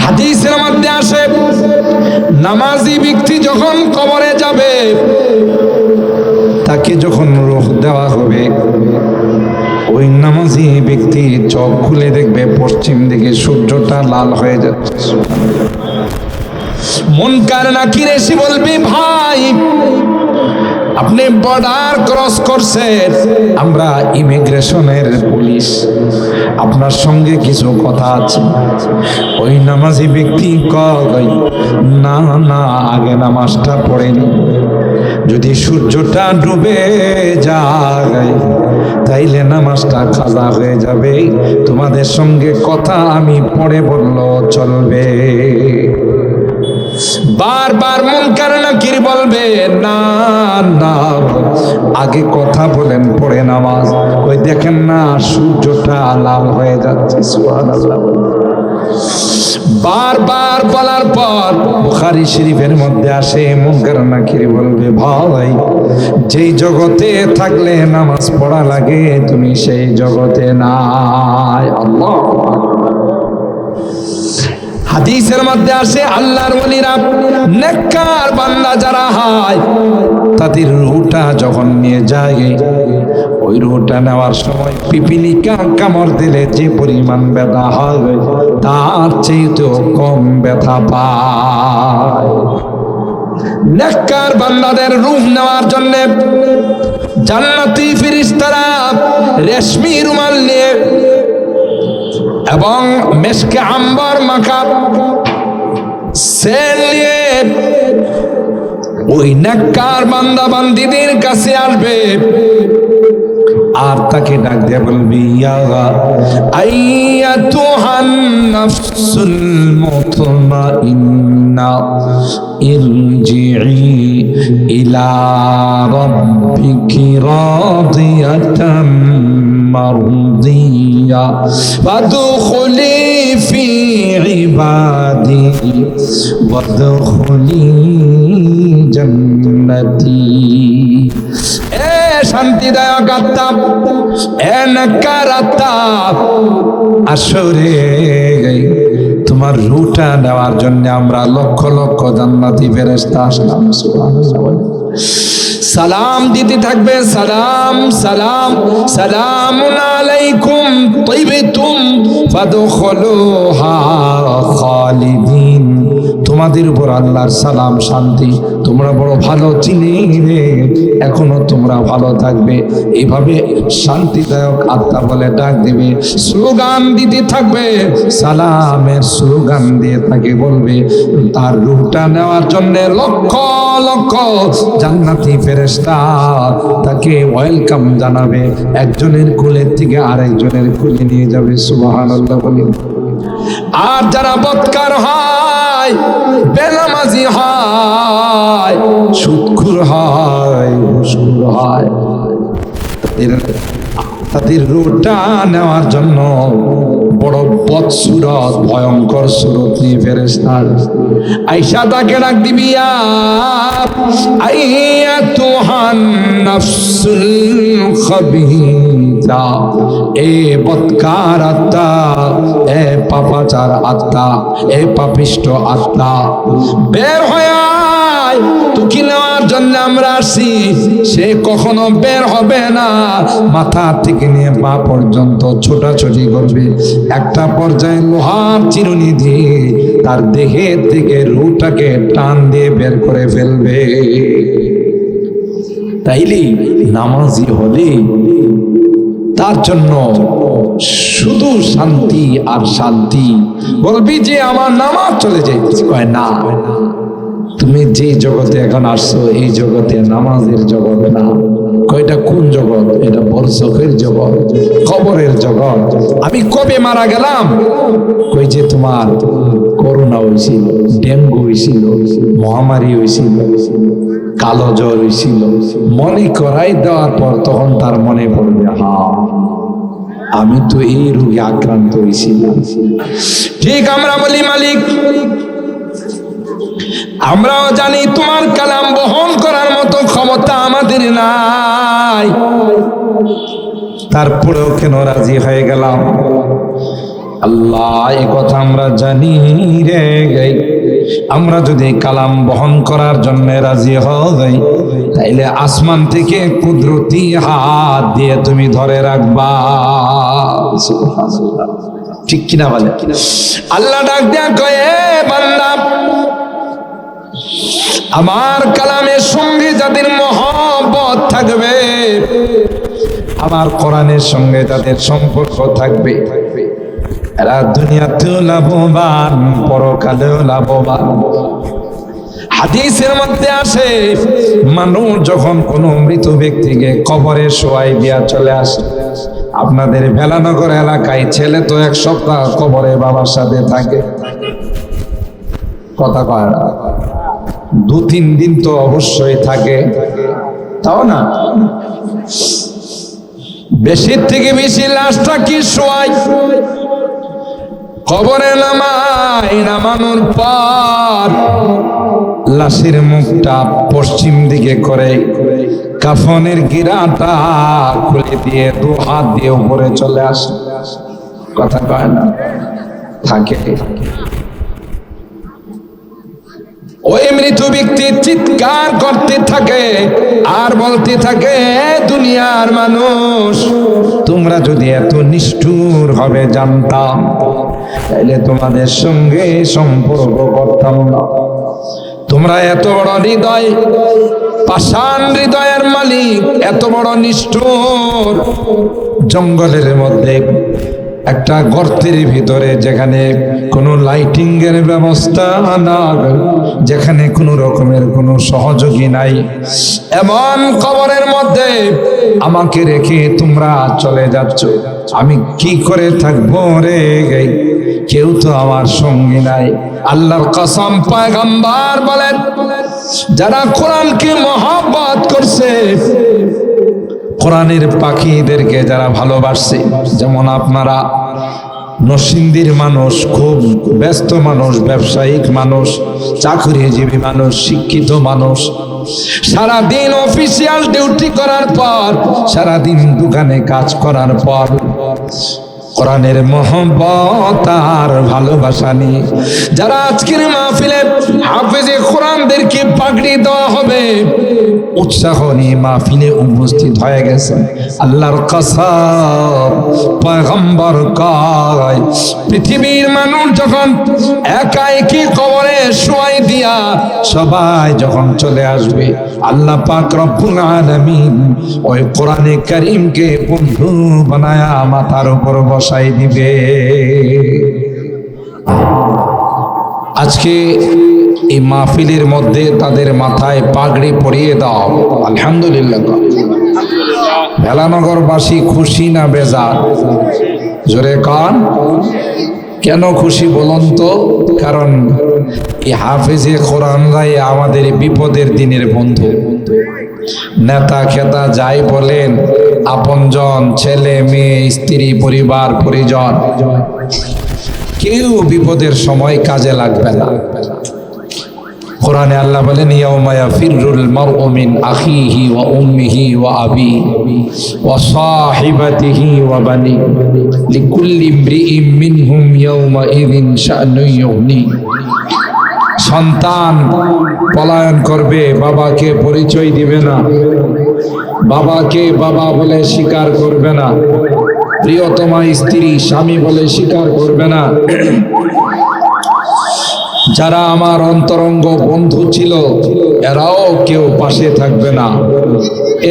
হাদিসের মধ্যে আসে নামাজি ব্যক্তি যখন কবরে যাবে, তাকে যখন রূহ দেওয়া হবে, ওই নামাজি ব্যক্তি চোখ খুলে দেখবে পশ্চিম দিকে সূর্যটা লাল হয়ে যাচ্ছে। মুনকার নাকির এসে বলবে, ভাই আপনি বর্ডার ক্রস করছেন, আমরা ইমিগ্রেশনের পুলিশ, আপনার সঙ্গে কিছু কথা আছে। ওই নামাজি ব্যক্তি কয়, না না, আগে নামাজটা পড়েনি, যদি সূর্যটা ডুবে যায় তাইলে নামাজটা কাজা হয়ে যাবে, তোমাদের সঙ্গে কথা আমি পরে বললেও চলবে। বারবার মুনকার নাকির বলবে, না না, আগে কথা বলেন পরে নামাজ। ওই দেখেন না সূর্যটা লাল হয়ে যাচ্ছে। সুবহানাল্লাহ। বারবার বলার পর বুখারী শরীফের মধ্যে আসে, মুনকার নাকির বলবে, ভাই যেই জগতে থাকলে নামাজ পড়া লাগে তুমি সেই জগতে নাই। আল্লাহ। হাদিসের মধ্যে আসে আল্লাহর ওলিরা, নেককার বান্দা যারা হয়, তাদের রূহটা যখন নিয়ে যায়, ওই রূহটা নেওয়ার সময় পিপিলিকা কামড় দিলে যে পরিমাণ ব্যথা হয় তার চেয়েও কম ব্যথা পায়। নেককার বান্দাদের রূহ নেওয়ার জন্য জান্নাতি ফেরেশতারা রেশমি রুমাল নিয়ে এবং মেশকে আম্বর মাখা সেল নিয়ে ওই নেককার বান্দা বান্দীদের কাছে আসবে, আর তাকে ডাক দিয়ে বলবি, ইয়া আইয়াতুহান নাফসুল মুতমাইন্না ইরজিই ইলা রাব্বিকি রাদিয়াতাম মারদিয়া ফাদখুলি ফি ইবাদি ওয়াদখুলি জান্নাতি। শান্তিদায়ক আত্মা, এ নেককার আত্মা, আসরে তোমার রূহটা নেওয়ার জন্য আমরা লক্ষ লক্ষ জান্নাতি ফেরেশতা আসলাম। সালাম দিতে থাকবে, সালাম সালাম সালামুন আলাইকুম তাইবাতুম ফাদখুলুহা খালিদিন। তোমাদের উপর আল্লাহর সালাম শান্তি, তোমরা বড় ভালো চিনে, এখনো তোমরা ভালো থাকবে। এইভাবে শান্তিদায়ক আত্মা বলে ডাক দিবে, স্লোগান দিতে থাকবে, সালামের স্লোগান দিয়ে তাকে বলবে, তার রূহটা নেওয়ার জন্য লক্ষ লক্ষ জান্নাতি ফেরেশতা তাকে ওয়েলকাম জানাবে, একজনের কোলের থেকে আরেকজনের কোলে নিয়ে যাবে। সুবহানাল্লাহ বলেন। আর যারা বদকার হয়, বেনামাজি হয়, সুদখোর হয়, ঘুষখোর হয়, তাদের রূহটা নেওয়ার জন্য বড় বদসুরত ভয়ঙ্কর সুরত নিয়ে ফেরেশতা আয়েশা তাকে ডাক দিবি, আইয়াতুহান নাফসুল খাবিসা, এ বদকার আত্মা, এ পাপাচার আত্মা, এ পাপিষ্ট আত্মা, বের হয়ে আয়, তোকে নেওয়ার জন্য আমরা আসি। সে কখনো বের হবে না, মাথা থেকে নিয়ে পা পর্যন্ত ছোটাছুটি করবে, একটা পর্যায়ে লোহার চিরুনি দিয়ে তার দেহের থেকে রূহটাকে টান দিয়ে বের করে ফেলবে। তাইলে নামাজি হলে তার জন্য শুধু শান্তি আর শান্তি। বলবি যে আমার নামাজ চলে যায়, কয় না, তুমি যে জগতে এখন আসছো এই জগতে নামাজের জগৎ না। কয়টা কোন জগৎ? এটা বরজখের জগৎ, কবরের জগৎ। আমি কবে মারা গেলাম? কই যে তোমার করোনা হয়েছিল, ডেঙ্গু হয়েছিল, মহামারী হয়েছিল, কালো জ্বর হয়েছিল, মনে করাই দেওয়ার পর তখন তার মনে পড়বে, হ্যাঁ আমি তো এই রোগে আক্রান্ত হয়েছিলাম। ঠিক আমরা বলি, মালিক আমরাও জানি তোমার কালাম বহন করার মতো ক্ষমতা আমাদের নাই, তারপরেও কেন রাজি হয়ে গেলাম? আল্লাহ এই কথা আমরা জানি রে গাই। আমরা যদি কালাম বহন করার জন্য রাজি হই, তাইলে আসমান থেকে কুদরতি হাত দিয়ে তুমি ধরে রাখবা। ঠিক কিনা বলে? আল্লাহ ডাক দেয়া কয়ে, বান্দা আমার কালামের সঙ্গে যাদের মহব্বত থাকবে, আমার কোরআনের সঙ্গে যাদের সম্পর্ক থাকবে, এরা দুনিয়াতেও লাভবান, পরকালেও লাভবান। হাদিসের মধ্যে আসে, মানুষ যখন কোনো মৃত ব্যক্তিকে কবরে শোয়াই দিয়া চলে আসে, আপনাদের ভেলানগর এলাকায় ছেলে তো 1 সপ্তাহ কবরে বাবার সাথে থাকে, কথা কয় না, 2-3 দিন তো অবশ্যই থাকে, তাও না? বেশির থেকে বেশি লাশটা কি শোয়াই কবরে নামানোর পর লাশের মুখটা পশ্চিম দিকে করে কাফনের গিরাটা খুলে দিয়ে 2 হাত দিয়ে উপরে চলে আসে, কথা কয় না, থাকে। ওই মৃত ব্যক্তি চিৎকার করতে থাকে আর বলতে থাকে, দুনিয়ার মানুষ, তোমরা যদি এত নিষ্ঠুর হবে জানতাম, তাইলে তোমাদের সঙ্গে সম্পর্ক করতাম না। তোমরা এত বড় হৃদয়, পাষাণ হৃদয়ের মালিক, এত বড় নিষ্ঠুর, জঙ্গলের মধ্যে একটা গর্তের ভিতরে, যেখানে কোনো লাইটিং এর ব্যবস্থা না, যেখানে কোনো রকমের কোনো সহযোগী নাই, এমন কবরের মধ্যে আমাকে রেখে তোমরা চলে যাচ্ছ, আমি কি করে থাকবো রে? কেউ তো আমার সঙ্গী নাই। আল্লাহর কসম, পয়গম্বর বলেন, যারা কোরআনকে মহব্বত করছে, কোরআনের পাখিদেরকে যারা ভালোবাসছে, যেমন আপনারা নরসিংদীর মানুষ, খুব ব্যস্ত মানুষ, ব্যবসায়িক মানুষ, চাকরিজীবী মানুষ, শিক্ষিত মানুষ, সারাদিন অফিসিয়াল ডিউটি করার পর, সারাদিন দোকানে কাজ করার পর, কোরআনের মহব্বত আর ভালোবাসা নিয়ে যারা আজকের মাহফিলে হাফেজে কোরআনদেরকে পাগড়ি দেওয়া হবে, উৎসাহ নিয়ে মাহফিলে উপস্থিত হয়ে গেছে, আল্লাহর কসম, পয়গম্বর কয়, পৃথিবীর মানুষ যখন একা একই কবরে শোয়াই দিয়া সবাই যখন চলে আসবে, আল্লাহ পাক রব্বুল আলামিন ওই কোরআনে কারীমকে বন্ধু বানায়া মাথার উপর বসাই দিবে। আজকে এই মাহফিলের মধ্যে তাদের মাথায় পাগড়ি পরিয়ে দাও, আলহামদুলিল্লাহ। ভেলানগরবাসী খুশি না বেজার? জোরে কান। কেন খুশি বলুন তো? কারণ এই হাফেজে কোরআনরাই আমাদের বিপদের দিনের বন্ধু। নেতা খেতা যাই বলেন, আপনজন, ছেলে মেয়ে, স্ত্রী, পরিবার পরিজন, কেউ বিপদের সময় কাজে লাগবে না। কোরআনে আল্লাহ বলেন, ইয়াউমা ইয়াফিরুল মারউ মিন আখিহি ওয়া উম্মিহি ওয়া আবিহি ওয়া সাহিবাতিহি ওয়া বানি লিকুল্লি ইমরিইম মিনহুম ইয়াউমা ইযিন শা'নুন ইউগনি। সন্তান পলায়ন করবে, বাবাকে পরিচয় দিবে না, বাবাকে বাবা বলে স্বীকার করবে না, প্রিয়তমা স্ত্রী স্বামী বলে স্বীকার করবে না। যারা আমার অন্তরঙ্গ বন্ধু ছিল, এরাও কেউ পাশে থাকবে না।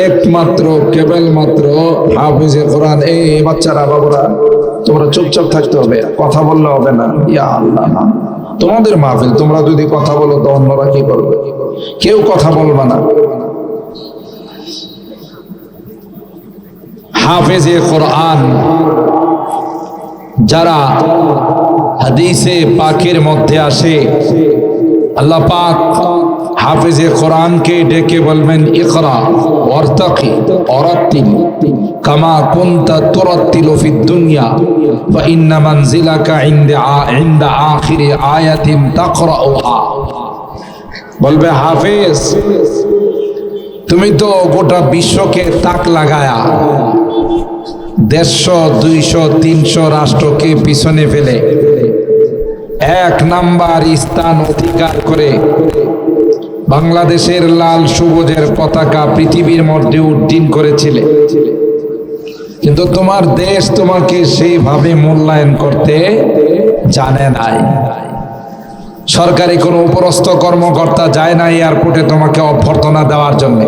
একমাত্র কেবলমাত্র হাফেজে কোরআন। এই বাচ্চারা, বাবুরা, তোমরা চুপচাপ থাকতে হবে, কথা বললে হবে না। ইয়া আল্লাহ, তোমাদের মাহফিল, তোমরা যদি কথা বলো তো অন্যরা কি করবে? কেউ কথা বলবে না। হাফেজে কোরআন যারা হাদিসে পাকের মধ্যে আসে, আল্লাহ পাক হাফেজে কোরআনকে ডেকে বলবেন, ইকরা ওয়ারতাকি ওয়ারাত্তিল কামা কুনতা তুরাত্তিলু ফিদ দুনিয়া ফা ইন্না মানজিলাকা ইনদা আখিরি আয়াতিন তাকরাউহা। বলবে, হাফেজ, তুমি তো গোটা বিশ্বকে তাক লাগায়া 150, 200, 300 রাষ্ট্রকে পিছনে ফেলে 1 নাম্বার স্থান অধিকার করে বাংলাদেশের লাল সবুজের পতাকা পৃথিবীর মধ্যে উড্ডীন করেছিলে, কিন্তু তোমার দেশ তোমাকে সেইভাবে মূল্যায়ন করতে জানে নাই। সরকারি কোনো উপরস্থ কর্মকর্তা যায় না এয়ারপোর্টে তোমাকে অভ্যর্থনা দেওয়ার জন্য।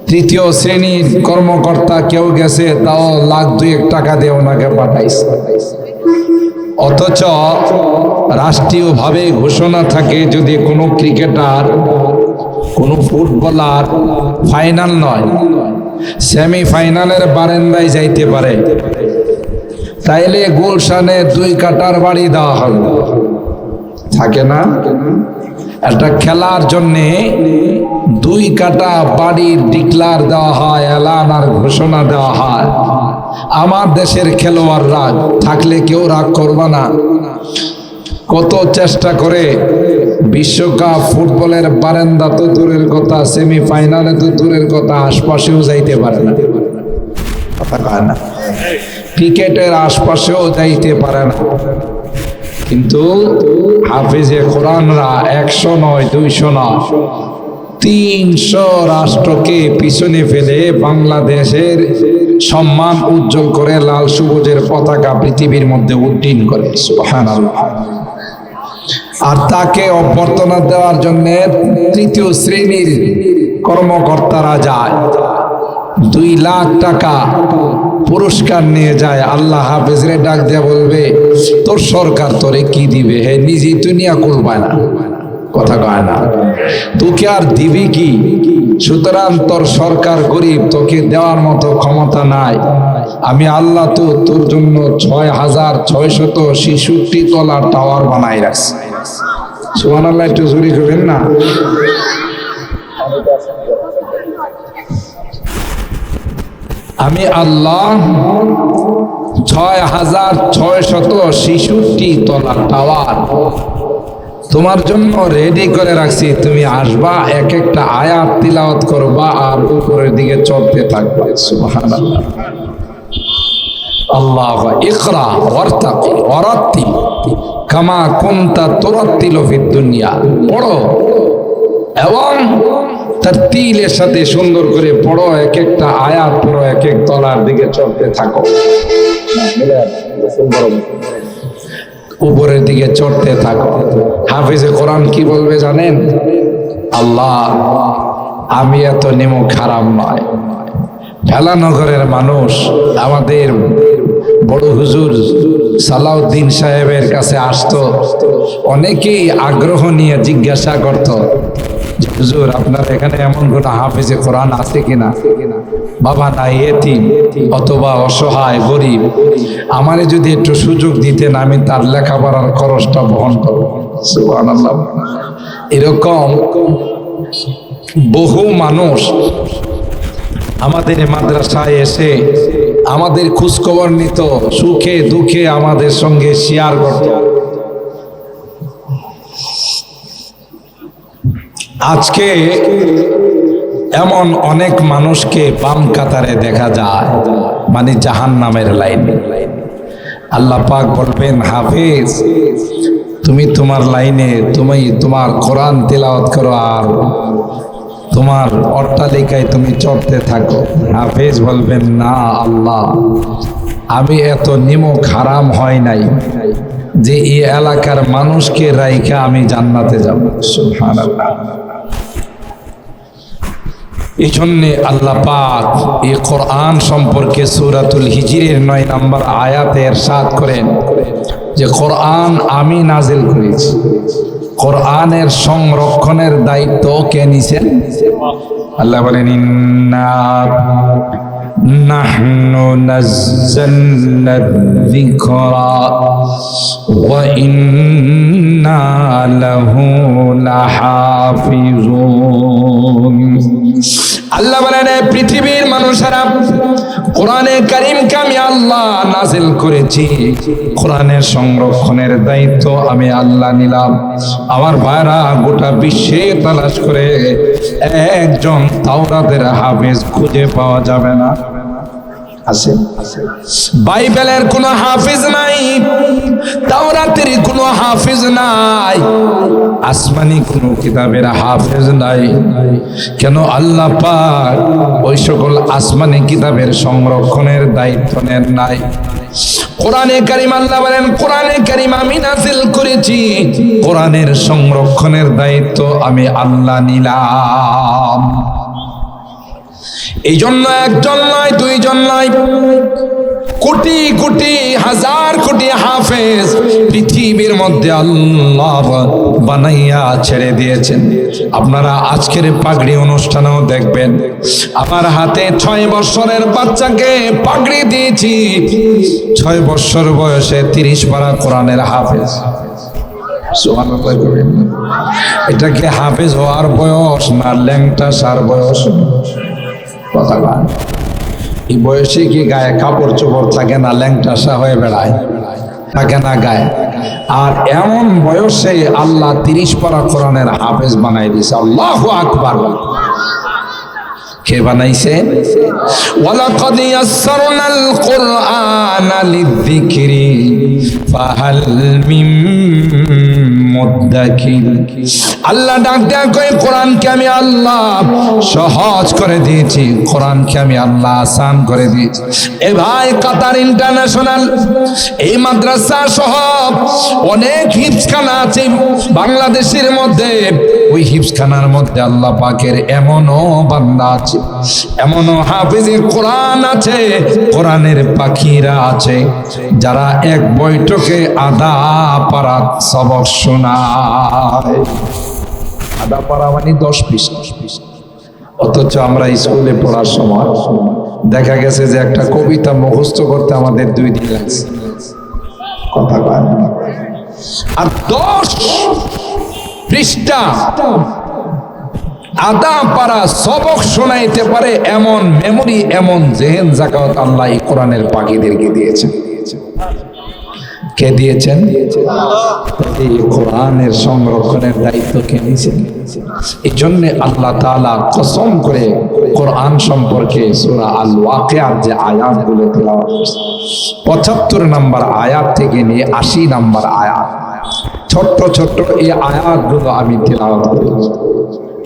3য় শ্রেণীর কর্মকর্তা কেউ গেছে, তাও লাখ 2 টাকা দিয়ে ওনাকে পাঠাইছে। অথচ রাষ্ট্রীয়ভাবে ঘোষণা থাকে, যদি কোনো ক্রিকেটার, কোনো ফুটবলার ফাইনাল নয়, সেমিফাইনালের বারান্দায় যাইতে পারে, তাইলে গুলশানে 2 কাটার বাড়ি দেওয়া হবে। থাকে না? একটা খেলার জন্যে 2 কাটা বাড়ির ডিক্লার দেওয়া হয়, এলান আর ঘোষণা দেওয়া হয়। আমার দেশের খেলোয়াড়রা থাকলে কেউ রাগ করবে না। কত চেষ্টা করে বিশ্বকাপ ফুটবলের বারান্দা তো দূরের কথা, সেমিফাইনালে তো দূরের কথা, আশপাশেও যাইতে পারে না। কথা কয় না? ক্রিকেটের আশপাশেও যাইতে পারে না। কিন্তু হাফেজে কোরআনরা 100 নয়, 200 নয়, 300 রাষ্ট্রকে পিছনে ফেলে বাংলাদেশের সম্মান উজ্জ্বল করে লাল সবুজের পতাকা পৃথিবীর মধ্যে উড্ডীন করে। সুবহানাল্লাহ। আর তাকে অভ্যর্থনা দেওয়ার জন্য 3য় শ্রেণীর কর্মকর্তারা যায়, 2 লাখ টাকা পুরস্কার নিয়ে যায়। আল্লাহ হাফেজরে ডাক দিয়ে বলবে, তোর সরকার তোরে কি দিবে? হে নিজেই তো নিয়া করবে না। কথা কয় না? তোকে আর দিবি কি? সুতরাং তোর সরকার গরিব, তোকে দেওয়ার মতো ক্ষমতা নাই। আমি আল্লাহ তো তোর জন্য 6666 তলা টাওয়ার বানাই রাখছি। সুবহানাল্লাহ, একটু জোরে করবেন না? আমি আল্লাহ 6666 তলা টাওয়ার তোমার জন্য রেডি করে রাখছি। তুমি আসবা, এক একটা আয়াত তিলাওয়াত করবা আর উপরের দিকে চলতে থাকবা। সুবহানাল্লাহ। আল্লাহ, ইকরা ওয়ারতাকি ওয়ারাত্তিল কামা কুনতা তুরাত্তিলু ফিদ দুনিয়া। পড়ো এবং তারতিলের সাথে সুন্দর করে পড়ো, এক একটা আয়াত পড়ো, এক এক তলার দিকে চলতে থাকো, উপরের দিকে চড়তে থাকো। হাফেজে কোরআন কি বলবে জানেন? আল্লাহ, আমি এত নিমক খারাপ নয়। ভেলানগরের মানুষ আমাদের বড় হুজুর সালাউদ্দিন সাহেবের কাছে আসতো, অনেকেই আগ্রহ নিয়ে জিজ্ঞাসা করত, হুজুর আপনার এখানে এমন কোনো হাফেজে কোরআন আছে কিনা? বাবা নাই, এতিম অথবা অসহায় গরিব, আমারে যদি একটু সুযোগ দিতেন আমি তার লেখাপড়ার খরচটা বহন করব। সুবহানাল্লাহ। এরকম বহু মানুষ আমাদের মাদ্রাসায় এসে আমাদের খোঁজখবর নিত, সুখে দুঃখে আমাদের সঙ্গে শেয়ার করত। আজকে এমন অনেক মানুষকে বাম কাতারে দেখা যায়, মানে জাহান্নামের লাইনে। আল্লাহ পাক বলবেন, হাফেজ তুমি তোমার লাইনে, তুমি তোমার কোরআন তেলাওয়াত করো আর তোমার অট্টালিকায় তুমি চড়তে থাকো। হাফেজ বলবেন, না আল্লাহ, আমি এত নিমক হারাম হয় নাই যে এই এলাকার মানুষকে রাইখা আমি জান্নাতে যাব। সুবহানাল্লাহ। এই জন্যে আল্লাহ পাক এই কোরআন সম্পর্কে সূরাতুল হিজরের 9 নম্বর আয়াতে ইরশাদ করেন যে কোরআন আমি নাজিল করেছি। কোরআনের সংরক্ষণের দায়িত্ব কে নিছেন? আল্লাহ বলেন, ইন্না নাহনু নাযালনা যিকরা ওয়া ইন্না লাহু লাহাফিজুন। আল্লাহ বলেন, পৃথিবীর মানুষেরা কোরআনে কারীমকে আমি আল্লাহ নাজিল করেছি, কোরআনের সংরক্ষণের দায়িত্ব আমি আল্লাহ নিলাম। আমার ভাইরা, গোটা বিশ্বে তালাশ করে একজন তাওরাতের হাফেজ খুঁজে পাওয়া যাবে না। আছে? বাইবেলের কোনো হাফিজ নাই, তাওরাতের কোনো হাফিজ নাই, আসমানি কোনো কিতাবের হাফিজ নাই। কেন? আল্লাহ পাক ওই সকল আসমানি কিতাবের সংরক্ষণের দায়িত্ব নেন নাই। কোরআনে কারীম, আল্লাহ বলেন কোরআনে কারীম আমি নাযিল করেছি, কোরআনের সংরক্ষণের দায়িত্ব আমি আল্লাহ নিলাম। এই জন্য একজন নয়, দুইজন নয়, কোটি কোটি হাজার কোটি হাফেজ পৃথিবীর মধ্যে আল্লাহ বানাইয়া ছেড়ে দিয়েছেন। আপনারা আজকের পাগড়ি অনুষ্ঠানেও দেখবেন, আমার হাতে 6 বছরের বাচ্চাকে পাগড়ি দিয়েছি। 6 বছর বয়সে 30 পারা কোরআনের হাফেজ। সুবহানাল্লাহ করেন। এটা কি হাফেজ হওয়ার বয়স না ল্যাংটা সার বয়স? কথা বল, এই বয়সে কি গায়ে কাপড় চোপড় থাকে না, ল্যাংটাসা হয়ে বেড়ায় থাকে না গায়ে? আর এমন বয়সে আল্লাহ 30 পারা কোরআনের হাফেজ বানাই দিয়েছে। আল্লাহু আকবার। কে বানাইছে? ওয়ালাকাদ ইয়াসসারনাল কুরআনা লিযিকরি ফাহাল মিন মুদ্দাকির। আল্লাহ ডাক দেয়া কই, কোরআনকে আমি আল্লাহ সহজ করে দিয়েছি, কোরআনকে আমি আল্লাহ আসান করে দিয়েছি। এ ভাই, কাতার ইন্টারন্যাশনাল এই মাদ্রাসা সহ অনেক হিফজখানা আছে বাংলাদেশের মধ্যে। ওই হিফজখানার মধ্যে আল্লাহ পাকের এমনও বান্দা আছে, এমনও হাফেজে কোরআন আছে, কোরআনের পাখিরা আছে, যারা এক বৈঠকে আধা পারা সবক শোনায়। আধা পারা মানে 10 পৃষ্ঠা। অথচ আমরা স্কুলে পড়ার সময় দেখা গেছে যে একটা কবিতা মুখস্থ করতে আমাদের 2 দিন লাগছে। কথা বলেন। আর 10 পৃষ্ঠা আধা পারা সবক শোনাইতে পারে এমন মেমোরি, এমন জেহেন জাকাত আল্লাহ এই কোরআনের পাখিদেরকে দিয়েছেন। কে দিয়েছেন? এই কোরআনের সংরক্ষণের দায়িত্ব কে নিয়েছেন? এই জন্য আল্লাহ তাআলা কসম করে কোরআন সম্পর্কে সূরা আল ওয়াকিয়ার যে আয়াতগুলো তেলাওয়াত করেছেন, 75 নম্বর আয়াত থেকে নিয়ে 80 নম্বর আয়াত, ছোট্ট ছোট্ট এই আয়াতগুলো আমি তেলাওয়াত করেছি।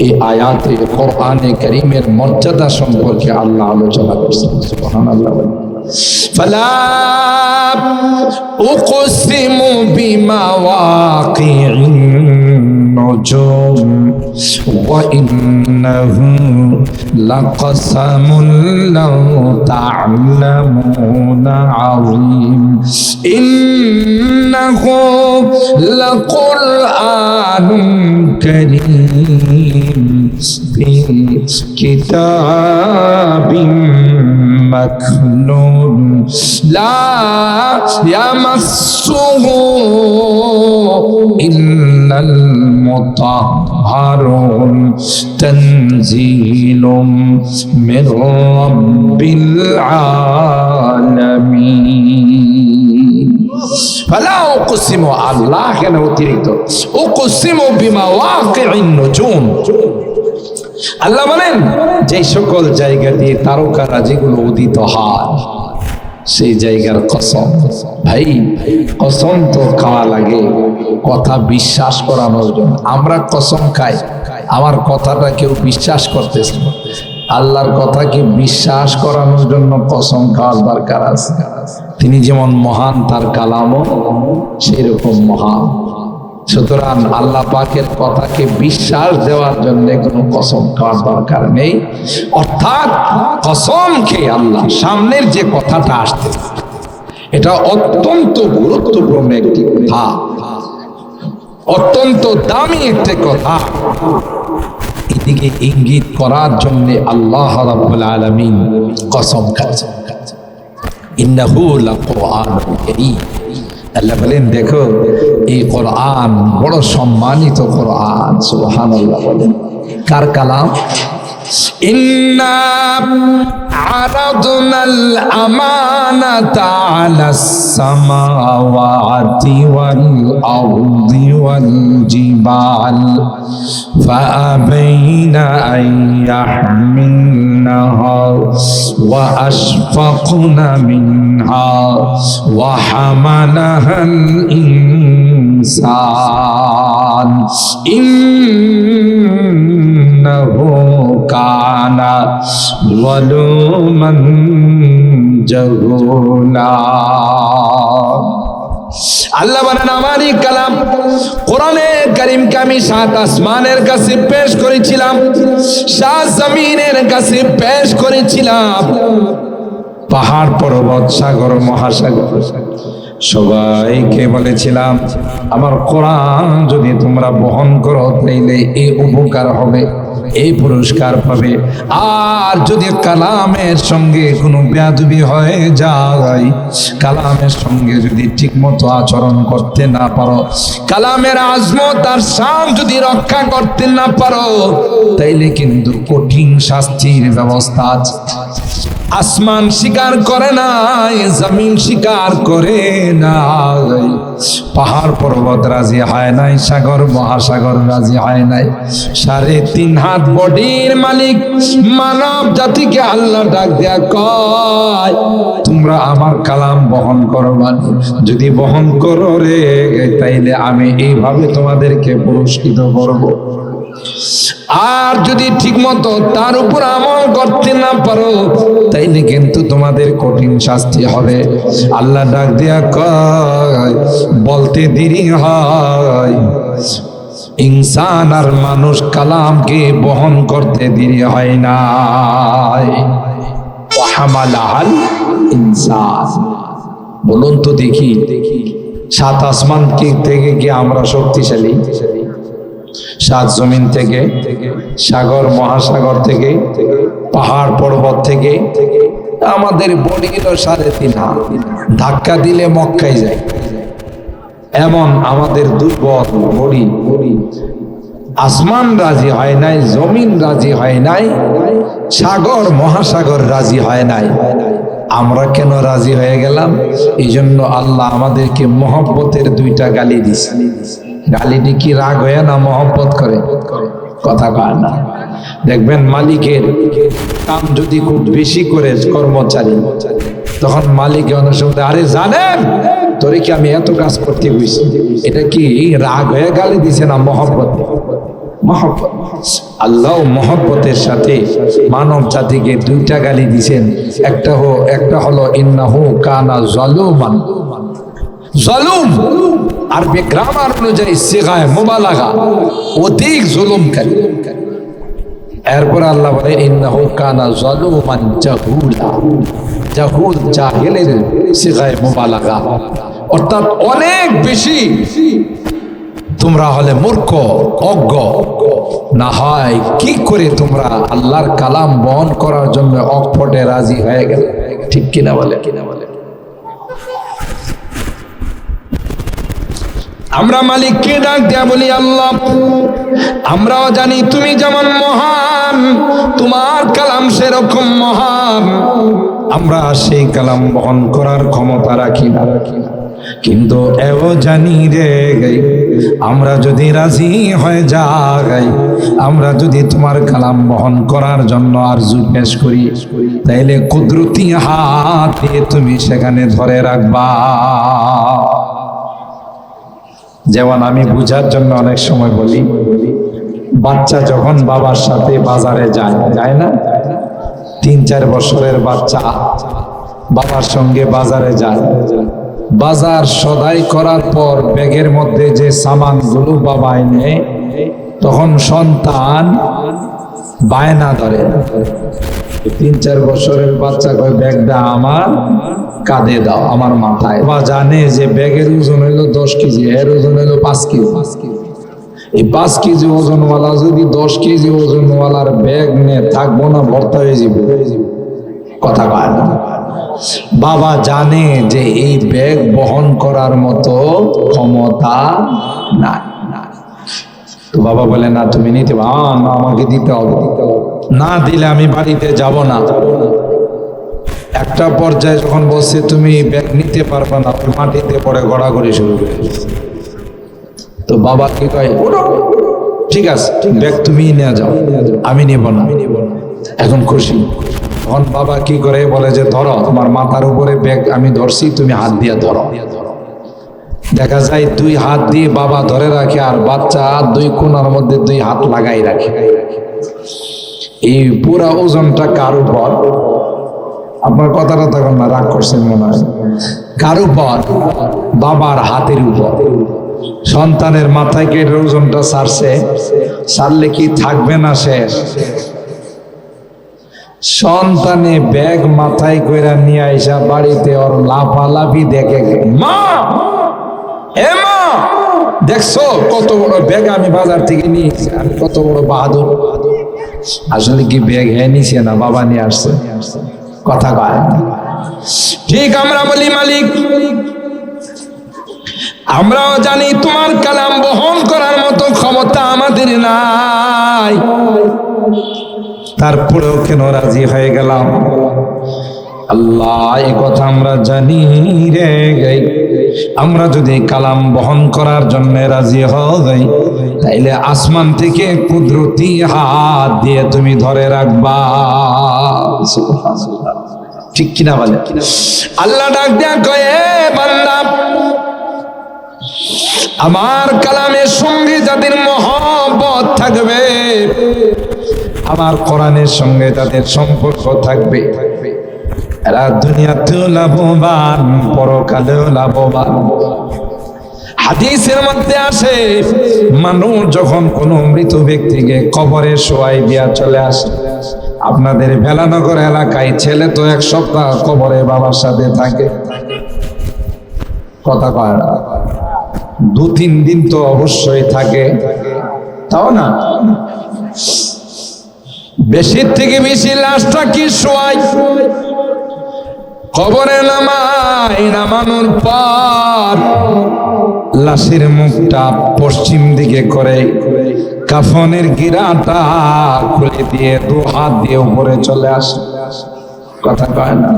এই আয়াতে কোরআনে কারীমের মর্যাদা সম্পর্কে আল্লাহ আলোচনা করেছেন। সুবহানাল্লাহ। ফালা উকসিমু বিমাওয়াকিন নুজুম ওয়া ইন্নাহু লাকাসামুন লাউ তা'লামুনা আযীম ইন্নাহু লাকুরআনুন কারীম ফি কিতাবিন মাকনুন লা ইয়ামাসসুহু ইল্লাল মুতাহহারুন তানজিলুম মির রাব্বিল আলামিন। ফালা উকসিমু, আল্লাহ কেন অতিরিক্ত, উকসিমু বিমাওয়াকিন নুজুম। আল্লাহ বলেন যে সকল জায়গা দিয়ে তারকারা যেগুলো উদিত হয় সেই জায়গার কসম। ভাই, কসম তো খাওয়া লাগে কথা বিশ্বাস করানোর জন্য। আমরা কসম খাই, আমার কথাটা কেউ বিশ্বাস করতেছে, আল্লাহর কথাকে বিশ্বাস করানোর জন্য কসম খাওয়ার দরকার আছে। তিনি যেমন মহান, তার কালামও সেরকম মহান। সুতরাং আল্লাহ পাকের কথাকে বিশ্বাস দেওয়ার জন্য কোনো কসম খাওয়ার দরকার নেই। অর্থাৎ কসম খেয়ে আল্লাহ, সামনের যে কথাটা আসছে এটা অত্যন্ত গুরুত্বপূর্ণ একটি কথা, অত্যন্ত দামি একটি কথা, এদিকে ইঙ্গিত করার জন্য আল্লাহ রাব্বুল আলামিন কসম খাচ্ছেন। ইন্নাহু লাকুরআনুন কারীম। আল্লাহ বলেন দেখো এই কোরআন বড় সম্মানিত কোরআন। সুবহানাল্লাহ বলেন। কার কালাম? ইন্না আরাদনাল আমানাতা আলাস সামাওয়াতি ওয়াল আরদি ওয়াল জিবাল ফাআবাইনা আন ইয়াহমিল منها وأشفقن منها وحملها الإنسان إنه كان ظلوما جهولا আল্লাহ বলেন আমারই কালাম কোরআনে কারীমকে আমি সাত আসমানের কাছে পেশ করেছিলাম, সাত জমিনের কাছে পেশ করেছিলাম, পাহাড় পর্বত সাগর মহাসাগর সবাইকে বলেছিলাম আমার কোরআন যদি তোমরা বহন করো তাইলে এই উপকার হবে, এই পুরস্কার পাবে। আর যদি কালামের সঙ্গে কোনো বেয়াদবি হয়ে যায়, কালামের সঙ্গে যদি ঠিকমতো আচরণ করতে না পারো, কালামের আজমত আর শান যদি রক্ষা করতে না পারো, তাইলে কিন্তু কঠিন শাস্তির ব্যবস্থা আছে। আসমান স্বীকার করে নাই, জমিন স্বীকার করে নাই, পাহাড় পর্বত রাজি হয় নাই, সাগর মহাসাগর রাজি হয় নাই। 3.5 হাত বডির মালিক মানব জাতিকে আল্লাহ ডাক দেয়া কয় তোমরা আমার কালাম বহন করো, যদি বহন করো রে তাইলে আমি এইভাবে তোমাদেরকে পুরস্কৃত করব। আর যদি ঠিকমতো তার উপর আমল করতে না পারো তাইলে কিন্তু তোমাদের কঠিন শাস্তি হবে। আল্লাহ ডাক দিয়া কয় বলতে দেরি হয়, ইনসান আর মানুষ কালামকে বহন করতে দেরি হয় নাই। ওয়াহামালাহাল ইনসান, বলুন তো দেখি সাত আসমান থেকে কি আমরা শক্তিশালী? সাত জমিন থেকে, সাগর মহাসাগর থেকে, পাহাড় পর্বত থেকে আমাদের বডি হলো 3.5 হাত, ধাক্কা দিলে মক্কায় যায় এমন আমাদের দুর্বল বডি। আসমান রাজি হয় নাই, জমিন রাজি হয় নাই, সাগর মহাসাগর রাজি হয় নাই, আমরা কেন রাজি হয়ে গেলাম? এই জন্য আল্লাহ আমাদেরকে মহব্বতের 2টা গালি দিছে। গালিটি কি রাগ হয়ে না মহব্বত করে? কথা কয় না। দেখবেন মালিকের কাম যদি খুব বেশি করে কর্মচারী, তখন মালিক অনেক সময় আরে জানেন তোরে কি আমি এত কাজ করতে হইছি, এটা কি রাগ হয়ে গালি দিছে না মহব্বত? মহব্বত। আল্লাহ মহব্বতের সাথে মানব জাতিকে 2টা গালি দিছেন। একটা হলো ইন্নাহু কানা যালুমান, জালুম আরবি গ্রামার অনুযায়ী সিগায়ে মুবালাগা, অধিক জুলুমকারী। এরপর আল্লাহ বলে ইন্নাহু কানা যালুমান জাহুলা, জাহুল জাহিলের সিগায়ে মুবালাগা, অর্থাৎ অনেক বেশি তোমরা হলে মূর্খ অজ্ঞ। না হয় কি করে তোমরা আল্লাহর কালাম বহন করার জন্য অকপটে রাজি হয়ে গেল? ঠিক কিনা বলে? আমরা মালিককে ডাক দিয়া বলি আল্লাহ আমরাও জানি তুমি যেমন মহান, তোমার কালাম সেরকম মহান, আমরা সেই কালাম বহন করার ক্ষমতা রাখি না। কিন্তু এও জানি রে আমরা যদি রাজি হয়ে যাই, আমরা যদি তোমার কালাম বহন করার জন্য আরজু পেশ করি, তাইলে কুদরতি হাত দিয়ে তুমি সেখানে ধরে রাখবা। যেমন আমি বুঝার জন্য অনেক সময় বলি, বাচ্চা যখন বাবার সাথে বাজারে যায় না, 3-4 বছরের বাচ্চা বাবার সঙ্গে বাজারে যায়, বাজার সদাই করার পর ব্যাগের মধ্যে যে সামানগুলো বাবা এনে, তখন সন্তান বায়না ধরে। 3-4 বছরের বাচ্চা কয় ব্যাগটা আমার কাঁধে দাও, আমার মাথায়। বাবা জানে যে ব্যাগের ওজন হইলো 10 কেজি, এর ওজন হইলো 5 কেজি। এই 5 কেজি ওজনওয়ালা যদি 10 কেজি ওজনওয়ালার ব্যাগ নিয়ে থাকবো না, ভর্তা হয়ে যাবে। কথা কয় না। বাবা জানে যে এই ব্যাগ বহন করার মতো ক্ষমতা নাই। তো বাবা বলে না তুমি নিতে না, আমাকে দিতে হবে, না দিলে আমি বাড়িতে যাব না। একটা পর্যায়ে যখন বলছে তুমি ব্যাগ নিতে পারবে না, মাটিতে পড়ে গড়াগড়ি শুরু করে। তো বাবা কি কয় ঠিক আছে ব্যাগ তুমি নিয়ে যাও, আমি নেব না। এখন খুশি। তখন বাবা কি করে বলে যে ধরো, তোমার মাথার উপরে ব্যাগ আমি ধরছি, তুমি হাত দিয়ে ধরো। দেখা যায় দুই হাত দিয়ে বাবা ধরে রাখে, আর বাচ্চা দুই কোণার মধ্যে দুই হাত লাগাই রাখে। এই পুরা ওজনটা কার উপর? আপনার কথাটা তখন না রাগ করছেন মনে হয়। কার উপর? বাবার হাতের উপর। সন্তানের মাথায় কেটে ওজনটা ছাড়লে কি থাকবে না শেষ? সন্তানে ব্যাগ মাথায় কইরা নিয়ে আইসা বাড়িতে ওর লাফালাফি দেখে, মা এ মা দেখছো কত বড় ব্যাগ আমি বাজার থেকে নিয়েছি, আমি কত বড় বাহাদুর। আসলে কি ব্যাগ নিছে না, বাবা নিয়ে আসছে। কথা কয় ঠিক। আমরা বলি মালিক, আমরাও জানি তোমার কালাম বহন করার মতো ক্ষমতা আমাদের নাই, তারপরেও কেন রাজি হয়ে গেলাম? আল্লাহ এই কথা আমরা জানি রে। আমরা যদি কালাম বহন করার জন্য রাজি হই, তাইলে আসমান থেকে কুদরতি হাত দিয়ে তুমি ধরে রাখবা। ঠিক কিনা বলে? আল্লাহ ডাক দিয়া কয়ে, বান্দা আমার কালামের সঙ্গে যাদের মহব্বত থাকবে, আমার কোরআনের সঙ্গে যাদের সম্পর্ক থাকবে, এরা দুনিয়াতেও লাভবান, পরকালেও লাভবান। হাদিসের মধ্যে আসে, মানুষ যখন কোনো মৃত ব্যক্তিকে কবরে শোয়াই দিয়া চলে আসে, আপনাদের ভেলানগর এলাকায় ছেলে তো এক সপ্তাহ কবরে বাবার সাথে থাকে, কথা কয় না, 2-3 দিন তো অবশ্যই থাকে, তাও না? বেশির থেকে বেশি লাশটা কি শোয়াই কবরে নামানোর পর লাশের মুখটা পশ্চিম দিকে করে কাফনের গিরাটা খুলে দিয়ে 2 হাত দিয়ে উপরে চলে আসে, কথা কয় না,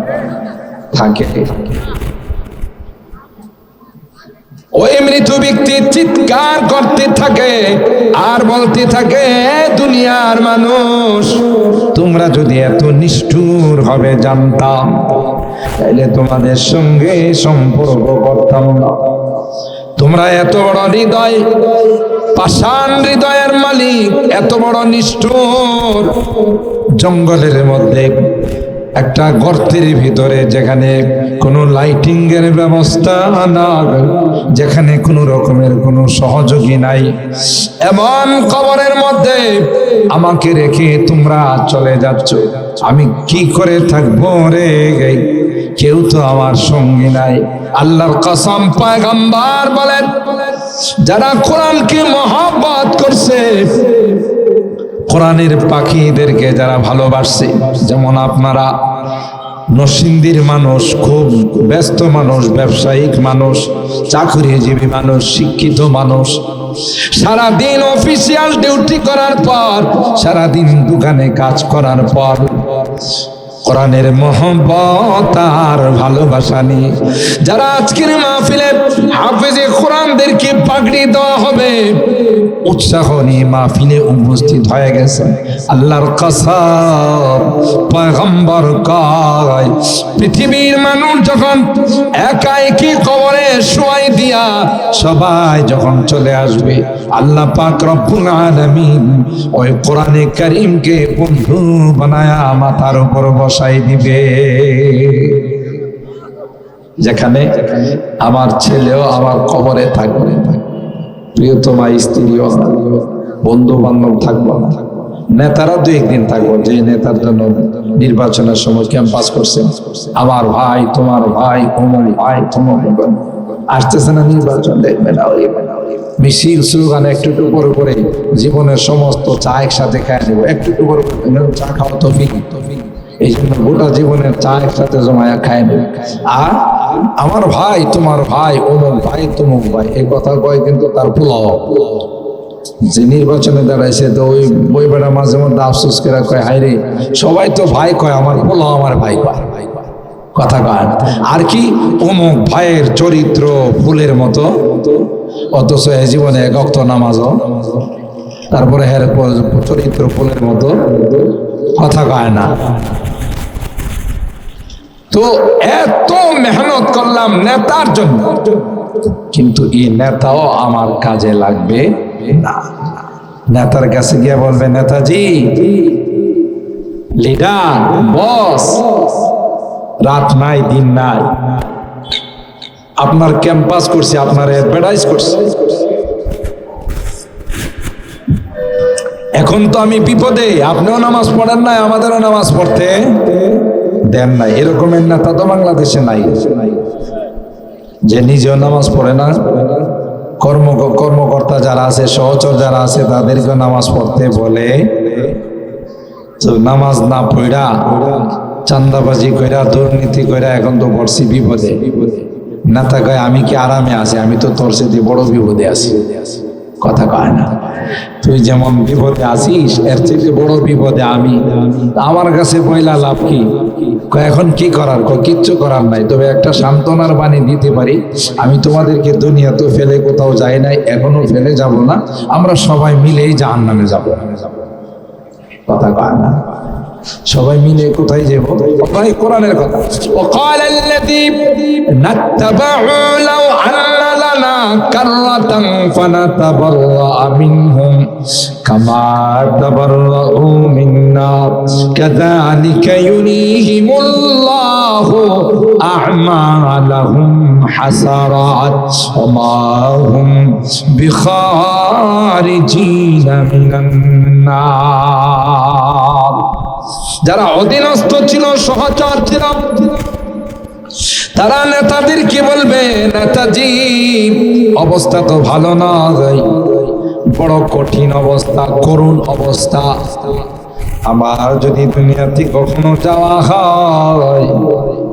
থাকে। ওই মৃত ব্যক্তি চিৎকার করতে থাকে আর বলতে থাকে, দুনিয়ার মানুষ, তোমরা যদি এত নিষ্ঠুর হবে জানতাম, তাইলে তোমাদের সঙ্গে সম্পর্ক করতাম না। তোমরা এত বড় হৃদয়, পাষাণ হৃদয়ের মালিক, এত বড় নিষ্ঠুর, জঙ্গলের মধ্যে একটা গর্তের ভিতরে, যেখানে কোনো লাইটিং এর ব্যবস্থা না, যেখানে কোনো রকমের কোনো সহযোগী নাই, এমন কবরের মধ্যে আমাকে রেখে তোমরা চলে যাচ্ছ, আমি কি করে থাকবো রে? কেউ তো আমার সঙ্গী নাই। আল্লাহর কসম, পয়গম্বর বলেন, যারা কোরআনকে মহব্বত করছে, কোরআনের পাখিদেরকে যারা ভালোবাসছে, যেমন আপনারা নরসিংদীর মানুষ, খুব ব্যস্ত মানুষ, ব্যবসায়িক মানুষ, চাকরিজীবী মানুষ, শিক্ষিত মানুষ, সারাদিন অফিসিয়াল ডিউটি করার পর, সারাদিন দোকানে কাজ করার পর, কোরআনের মহব্বত আর ভালোবাসা নিয়ে যারা আজকের মাহফিলে হাফেজে কোরআনদেরকে পাগড়ি দেওয়া হবে, উৎসাহ নিয়ে মাহফিলে উপস্থিত হয়ে গেছে, আল্লাহর কসম, পয়গম্বর কয়, পৃথিবীর মানুষ যখন একা একই কবরে শোয়াই দিয়া সবাই যখন চলে আসবে, আল্লাহ পাক রব্বুল আলামিন ওই কোরআনে কারীমকে বন্ধু বানায়া মাথার উপর বসাই দিবে। যেখানে আমার ছেলেও আমার কবরে থাকবে, প্রিয়তমা স্ত্রীও, বন্ধু বান্ধব থাকবো না, নেতারা 2-1 দিন থাকবো, যে নেতার জন্য নির্বাচনের সময় ক্যাম্পাস করছে, আমার ভাই, তোমার ভাই, অমুক ভাই, তোমার আসতেছে না নির্বাচন, দেখবে না ওই মিছিল স্লোগান একটু করে জীবনের সমস্ত চা একসাথে খায় নেবো, একটু করে চা খাওয়া তো এই জন্য গোটা জীবনের চা একসাথে জমায়া খায় নেবে। আর আমার ভাই, তোমার ভাই, অমুক ভাই, তমুক ভাই, এই কথা কয়, কিন্তু তার পোলাও যে নির্বাচনে দাঁড়াইছে, তো ওই বেড়া মাঝে মধ্যে আফসোস করে কয়, হায় রে, সবাই তো ভাই কয়, আমার পোলাও আমার ভাই কয়, কথা কয়। আর কি অমুক ভাইয়ের চরিত্র ফুলের মতো, অথচ এ জীবনে 1 ওয়াক্ত নামাজও, তারপরে হের চরিত্র ফুলের মতো কথা কয় না। তো এত মেহনত করলাম নেতার জন্য, কিন্তু এই নেতাও আমার কাজে লাগবে না। নেতার কাছে গিয়ে বলবে, নেতাজি, লিডার, বস, রাত নাই দিন নাই, আপনার ক্যাম্পাস করছে, আপনার অ্যাডভার্টাইজ করছে, এখন তো আমি বিপদে, আপনিও নামাজ পড়েন নাই, আমাদেরও নামাজ পড়তে দেন নাই। এরকমের নেতা তো বাংলাদেশে নাই, যে নিজেও নামাজ পড়ে না, কর্মকর্তা যারা আছে, সহচর যারা আছে, তাদেরকে নামাজ পড়তে বলে, তো নামাজ না পড়া চান্দাবাজি কইরা দুর্নীতি কইরা এখন তো পড়ছি বিপদে। নেতা কয়, আমি কি আরামে আছি, আমি তো তোর সাথে বড় বিপদে আছি। কথা কয় না, তুই যেমন বিপদে আছিস এর থেকে বড় বিপদে আমি, আমার কাছে পয়লা লাভ কি? এখন কি করার? কিচ্ছু করার নাই, তবে একটা সান্ত্বনার বাণী দিতে পারি, আমি তোমাদেরকে দুনিয়া তো ফেলে কোথাও যাই নাই, এখনো ফেলে যাব না, আমরা সবাই মিলেই জাহান্নামে যাব। কথা কয় না, সবাই মিলে কোথায় যাব? ভাই কোরআনের কথা, وقال الذي نتبع لو أن لنا كرة فنتبرأ منهم كما تبرأوا منا كذلك يريهم الله أعمالهم حسرات وما هم بخارجين من النار। যারা অধীনস্থ ছিল, সহচর ছিল, তারা নেতাদের কি বলবে, নেতাজি অবস্থা তো ভালো না, বড় কঠিন অবস্থা, করুণ অবস্থা, আমার যদি দুনিয়াতে কখনো যাওয়া হয়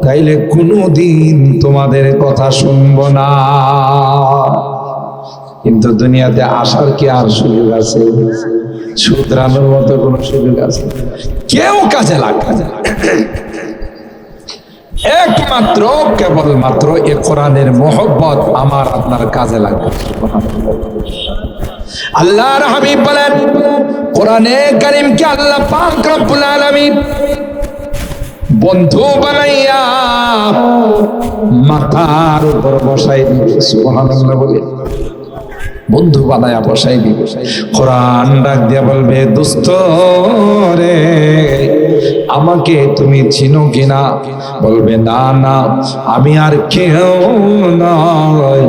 তাইলে কোনোদিন তোমাদের কথা শুনবো না। কিন্তু দুনিয়াতে আসার কি আর সুযোগ আছে? শুধরানোর মতো কোন সুযোগ আছে? কেউ কাজে লাগে একমাত্র কেবলমাত্র এ কোরআনের মোহব্বত আমার আপনার কাজে লাগবে। আল্লাহর হাবিব বলেন, কোরআনে কারীমকে আল্লাহ পাক রব্বুল আলামিন বন্ধু বানাইয়া মাথার উপর বসাই দিবে। সুবহানাল্লাহ বলে বন্ধু বানায়া বসাই দিবে। কোরআন ডাক দিয়া বলবে, দোস্ত রে আমাকে তুমি চিনো কিনা? বলবে, না না, আমি আর কেউ নয়,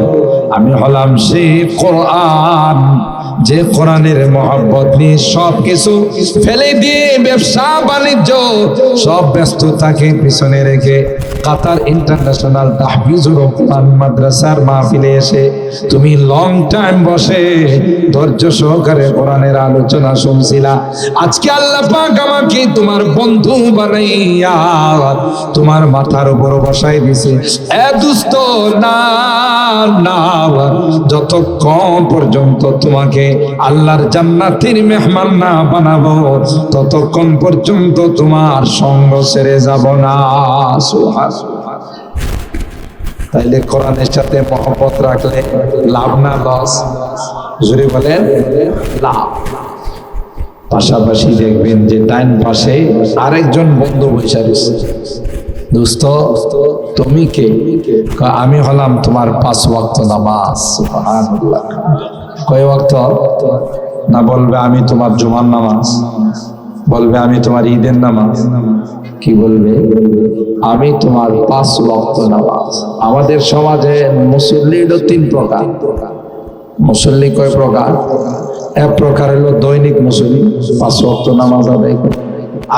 আমি হলাম সেই কোরআন, যে কোরআনের মহব্বত নিয়ে সব কিছু ফেলে দিয়ে ব্যবসা বাণিজ্য সব ব্যস্ততাকে পিছনে রেখে কাতার ইন্টারন্যাশনাল তাহফিজুল কোরআন মাদ্রাসার মাহফিলে এসে তুমি লং টাইম বসে ধৈর্য সহকারে কোরআনের আলোচনা শুনছিলা। আজকে আল্লাহ পাক আমাকে তোমার বন্ধু বানাইয়া তোমার মাথার উপর বসাই দিছে। এ দুস্থ, না না, যতক্ষণ পর্যন্ত তোমাকে আল্লাহর জান্নাতের মেহমান না বানাবো ততক্ষণ পর্যন্ত তোমার সঙ্গ ছেড়ে যাব না। সুবহানাল্লাহ। তাইলে কোরআনের সাথে মহব্বত রাখলে লাভ না লস? জোরে বলেন, লাভ। পাশাপাশি দেখবেন যে ডাইন পাশে আরেকজন বন্ধু বসে আছে। দোস্ত তুমি কে? আমি হলাম তোমার 5 ওয়াক্ত নামাজ। সুবহানাল্লাহ। কয় ওয়াক্ত? না বলবে আমি তোমার জুমার নামাজ, বলবে আমি তোমার ঈদের নামাজ, কি বলবে? আমি তোমার 5 ওয়াক্ত নামাজ। আমাদের সমাজে মুসল্লি হলো 3 প্রকার। মুসল্লি কয় প্রকার? এক প্রকার হলো দৈনিক মুসল্লি, 5 ওয়াক্ত নামাজ আদায় করে।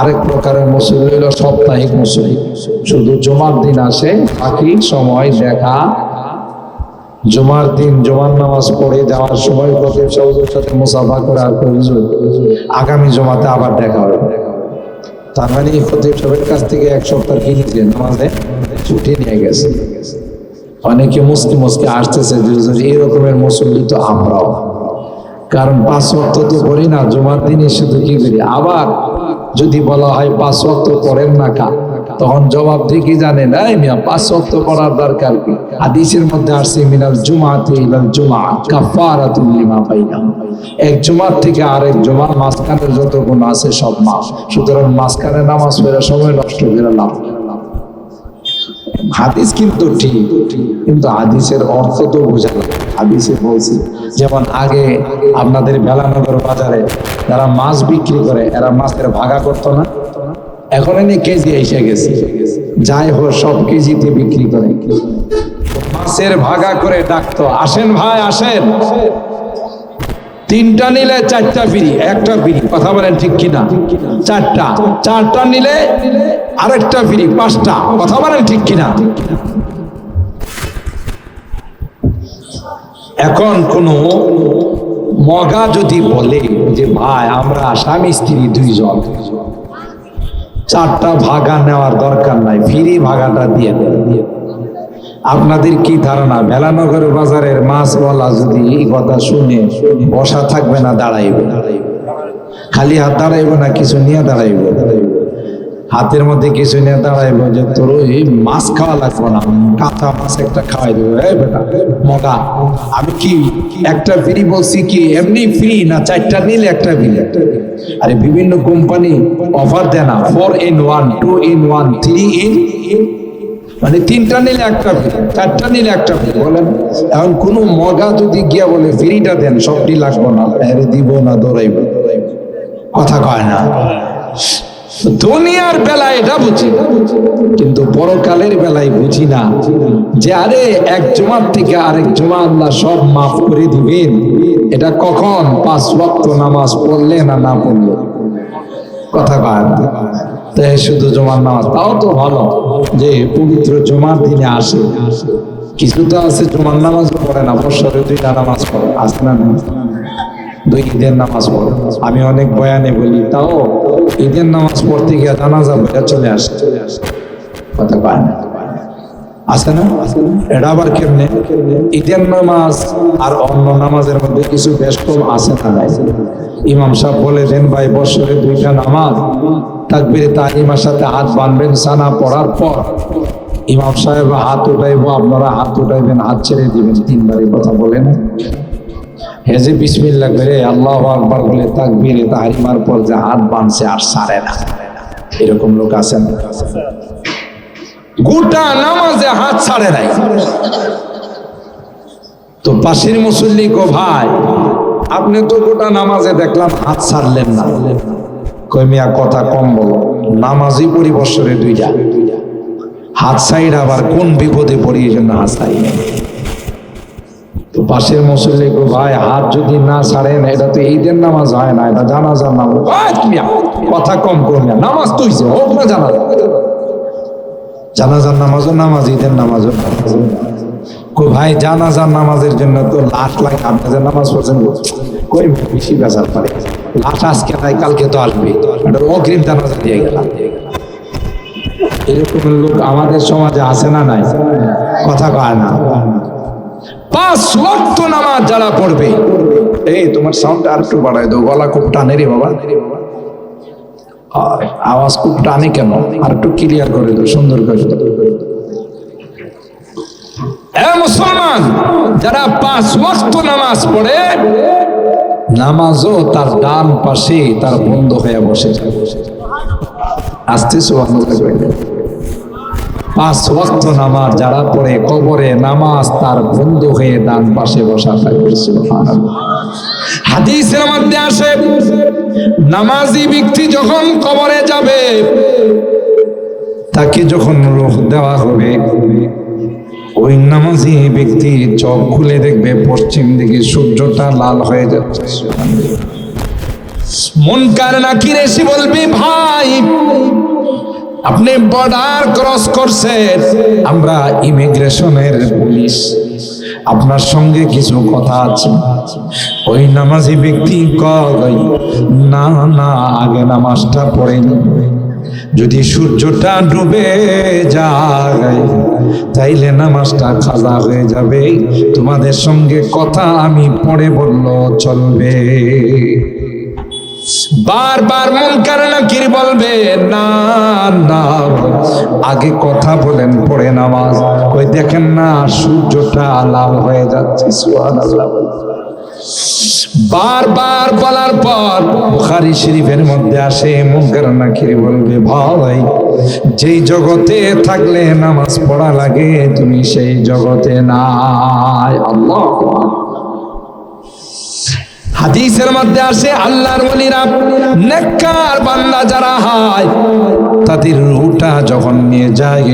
আরেক প্রকারের মুসল্লি হলো সাপ্তাহিক মুসল্লি, শুধু জুমার দিন আসে, বাকি সময় দেখা। জুমার দিন জুমার নামাজ পড়ে যাওয়ার সময় খতিব সাহেবের সাথে মুসাফা করে আর হুজুর আগামী জুমাতে আবার দেখা হবে। তার মানে খতিব সাহেবের কাছ থেকে 1 সপ্তাহ কি নিয়ে নামাজে ছুটি নিয়ে গেছে। অনেকে মুস্কি মুস্কি আসতেছে যে এই রকমের মুসল্লি তো আমরাও, কারণ 5 ওয়াক্ত তো পড়ি না, জুমার দিনে শুধু কি করি। আবার যদি বলা হয় 5 ওয়াক্ত পড়েন না কা, তখন জবাব দিয়ে কি জানেন, এই মিয়া 5 ওয়াক্ত পড়ার দরকার কি? হাদিসের মধ্যে আসছে মিনাল জুমাতি ইলাল জুমা কাফারাতুল লিমা বাইনাহুম। এক জুমার থেকে আরেক জুমা মাঝখানে যত গুনাহ আছে সব মাফ। সুতরাং মাঝখানে নামাজ পড়ে সময় নষ্ট করে লাভ। হাদিস কিন্তু ঠিক, কিন্তু হাদিসের অর্থ তো বোঝা লাগে। হাদিসে বলছি যেমন আগে আপনাদের বেলানগর বাজারে যারা মাছ বিক্রি করে এরা মাছের ভাগা করতো না, এখন এনে কেজি এসে গেছে, যাই হোক সব কেজিতে বিক্রি করে। মাছের ভাগা করে ডাকতো, আসেন ভাই আসেন, 3টা নিলে 4টা ফ্রি, 1টা ফ্রি। কথা বলেন ঠিক কিনা? 4টা নিলে আরেকটা ফ্রি, 5টা। কথা বলেন ঠিক কিনা? এখন কোন মগা যদি বলে যে ভাই আমরা স্বামী স্ত্রী 2 জন, 4টা ভাগা নেওয়ার দরকার নাই, ফ্রি ভাগাটা দিয়ে দেন। আপনাদের কি ধারণা বেলানগর বাজারের মাছওয়ালা যদি এই কথা শুনে বসা থাকবে না দাঁড়াইবে? খালি হাত দাঁড়াইবে না কিছু নিয়ে দাঁড়াইবে? হাতের মধ্যে কিছু নিয়ে দাঁড়াইবে যে তোর ওই মাছ খাওয়া লাগবে না, কাঁচা মাছ একটা খাওয়াই দেবে। এই বেটা মগা, আমি কি একটা ফ্রি বলছি কি এমনি ফ্রি না 4টা নিলে 1টা ফ্রি? আরে বিভিন্ন কোম্পানি অফার দেয় না, 4 in 1, 2 in 1, 3 in, মানে 3টা নিলে 1টা ফ্রি, 4টা নিলে 1টা ফ্রি। বলেন এখন কোন মগা যদি গিয়া বলে ফ্রিটা দেন সবটি লাগবো না, আরে দিব না, দৌড়াইব। কথা কয় না? দুনিয়ার বেলায় এটা বুঝি, কিন্তু পরকালের বেলায় বুঝি না যে আরে এক জুমার থেকে আরেক জুমা আল্লাহ সব মাফ করে দিবেন। এটা কখন? 5 ওয়াক্ত নামাজ পড়লে না পড়লে। কথা কয় না? তাই শুধু জুমার নামাজ, তাও তো ভালো যে পবিত্র জুমার দিনে আসে। কিছু তো আছে জুমার নামাজ পড়ে না, বছরে 2টা নামাজ পড়ে, আসে না? 2 ঈদের নামাজ পড়ে। আমি অনেক বয়ানে বলি তাও ঈদের নামাজ পড়তে গিয়ে জানাজা পড়ে চলে আসে। কথা পায় না? আছে না? এটা আবার কেমনে? ঈদের নামাজ আর অন্য নামাজের মধ্যে কিছু বেশ কম আছে না? ইমাম সাহেব বলে দেন ভাই বছরে 2টা নামাজ, তাকবীরে তাহরিমার সাথে হাত বাঁধবেন, সানা পড়ার পর ইমাম সাহেব হাত উঠাইবো, আপনারা হাত উঠাইবেন, হাত ছেড়ে দিবেন 3বারই। কথা বলেন হেজে বিসমিল্লাহ করে আল্লাহু আকবার বলে তাকবীরে তাহরিমার পর যে হাত বাঁধছে আর ছাড়ে না, এরকম লোক আছেন? গোটা নামাজে হাত ছাড়ে নাই। তো পাশের মুসল্লি গো ভাই আপনি তো গোটা নামাজে দেখলাম হাত ছাড়লেন না। কই মিয়া কথা কম বলো, নামাজই পড়ি বছরে 2টা, হাত ছাইড়া আবার কোন বিপদে পড়ি এই জন্য হাত ছাড়ি নাই। তো পাশের মুসল্লি গো ভাই হাত যদি না ছাড়েন এটা তো ঈদের নামাজ হয় না, এটা জানাজার নামাজ। কথা কম করবে, নামাজ তুইছে হোক না জানাজা, জানাজার নামাজও নামাজ, ঈদের নামাজও নামাজ। কো ভাই জানাজার নামাজের জন্য তো লাখ লাখ আপনাদের নামাজ পড়ছেন, কই বেশি বেজার পারে, লাশ আজকে নাই কালকে তো আসবে, এটা অগ্রিম জানাজা দিয়ে গেলাম। এরকম লোক আমাদের সমাজে আছে না নাই? কথা কয় না? 5 ওয়াক্ত নামাজ যারা পড়বে, এই তোমার সাউন্ড আর একটু বাড়াই দাও, গলা খুব টানে রে বাবা, আওয়াজ খুব টানে কেন? আর একটু ক্লিয়ার করে দাও, সুন্দর করে। মুসলমান যারা 5 ওয়াক্ত নামাজ পড়ে, নামাজও তার ডান পাশে তার বন্ধ হয়ে বসে যায়। আস্তে সুবহানাল্লাহ। 5 ওয়াক্ত নামাজ যারা পড়ে কবরে নামাজ তার বন্ধ হয়ে ডান পাশে বসা থাকবে। সুবহানাল্লাহ। হাদিসের মধ্যে আসে নামাজি ব্যক্তি যখন কবরে যাবে তাকে যখন রূহ দেওয়া হবে, ওই নামাজি ব্যক্তি চোখ খুলে দেখবে পশ্চিম দিকে সূর্যটা লাল হয়ে যাচ্ছে। মুনকার নাকির এসে বলবে ভাই আপনি বর্ডার ক্রস করছেন, আমরা ইমিগ্রেশনের পুলিশ, আপনার সঙ্গে কিছু কথা আছে। ওই নামাজি ব্যক্তি কয় না না আগে নামাজটা পড়ে নি, যদি সূর্যটা ডুবে যায় তাইলে নামাজটা কাজা হয়ে যাবে, তোমাদের সঙ্গে কথা আমি পরে বললো চলবে। বারবার মুনকার নাকির বলবে না না আগে কথা বলেন পরে নামাজ। কই দেখেন না সূর্যটা লাল হয়ে যাচ্ছে, সুবহানাল্লাহ। বারবার বলার পর বুখারী শরীফের মধ্যে আসে, মুনকার নাকির বলবে, ভাই যেই জগতে থাকলে নামাজ পড়া লাগে তুমি সেই জগতে নাই। আল্লাহ হাদিসের মধ্যে আসে আল্লাহর ওলিরা নেককার বান্দা যারা হয় তাদের রুহটা যখন নিয়ে যায়,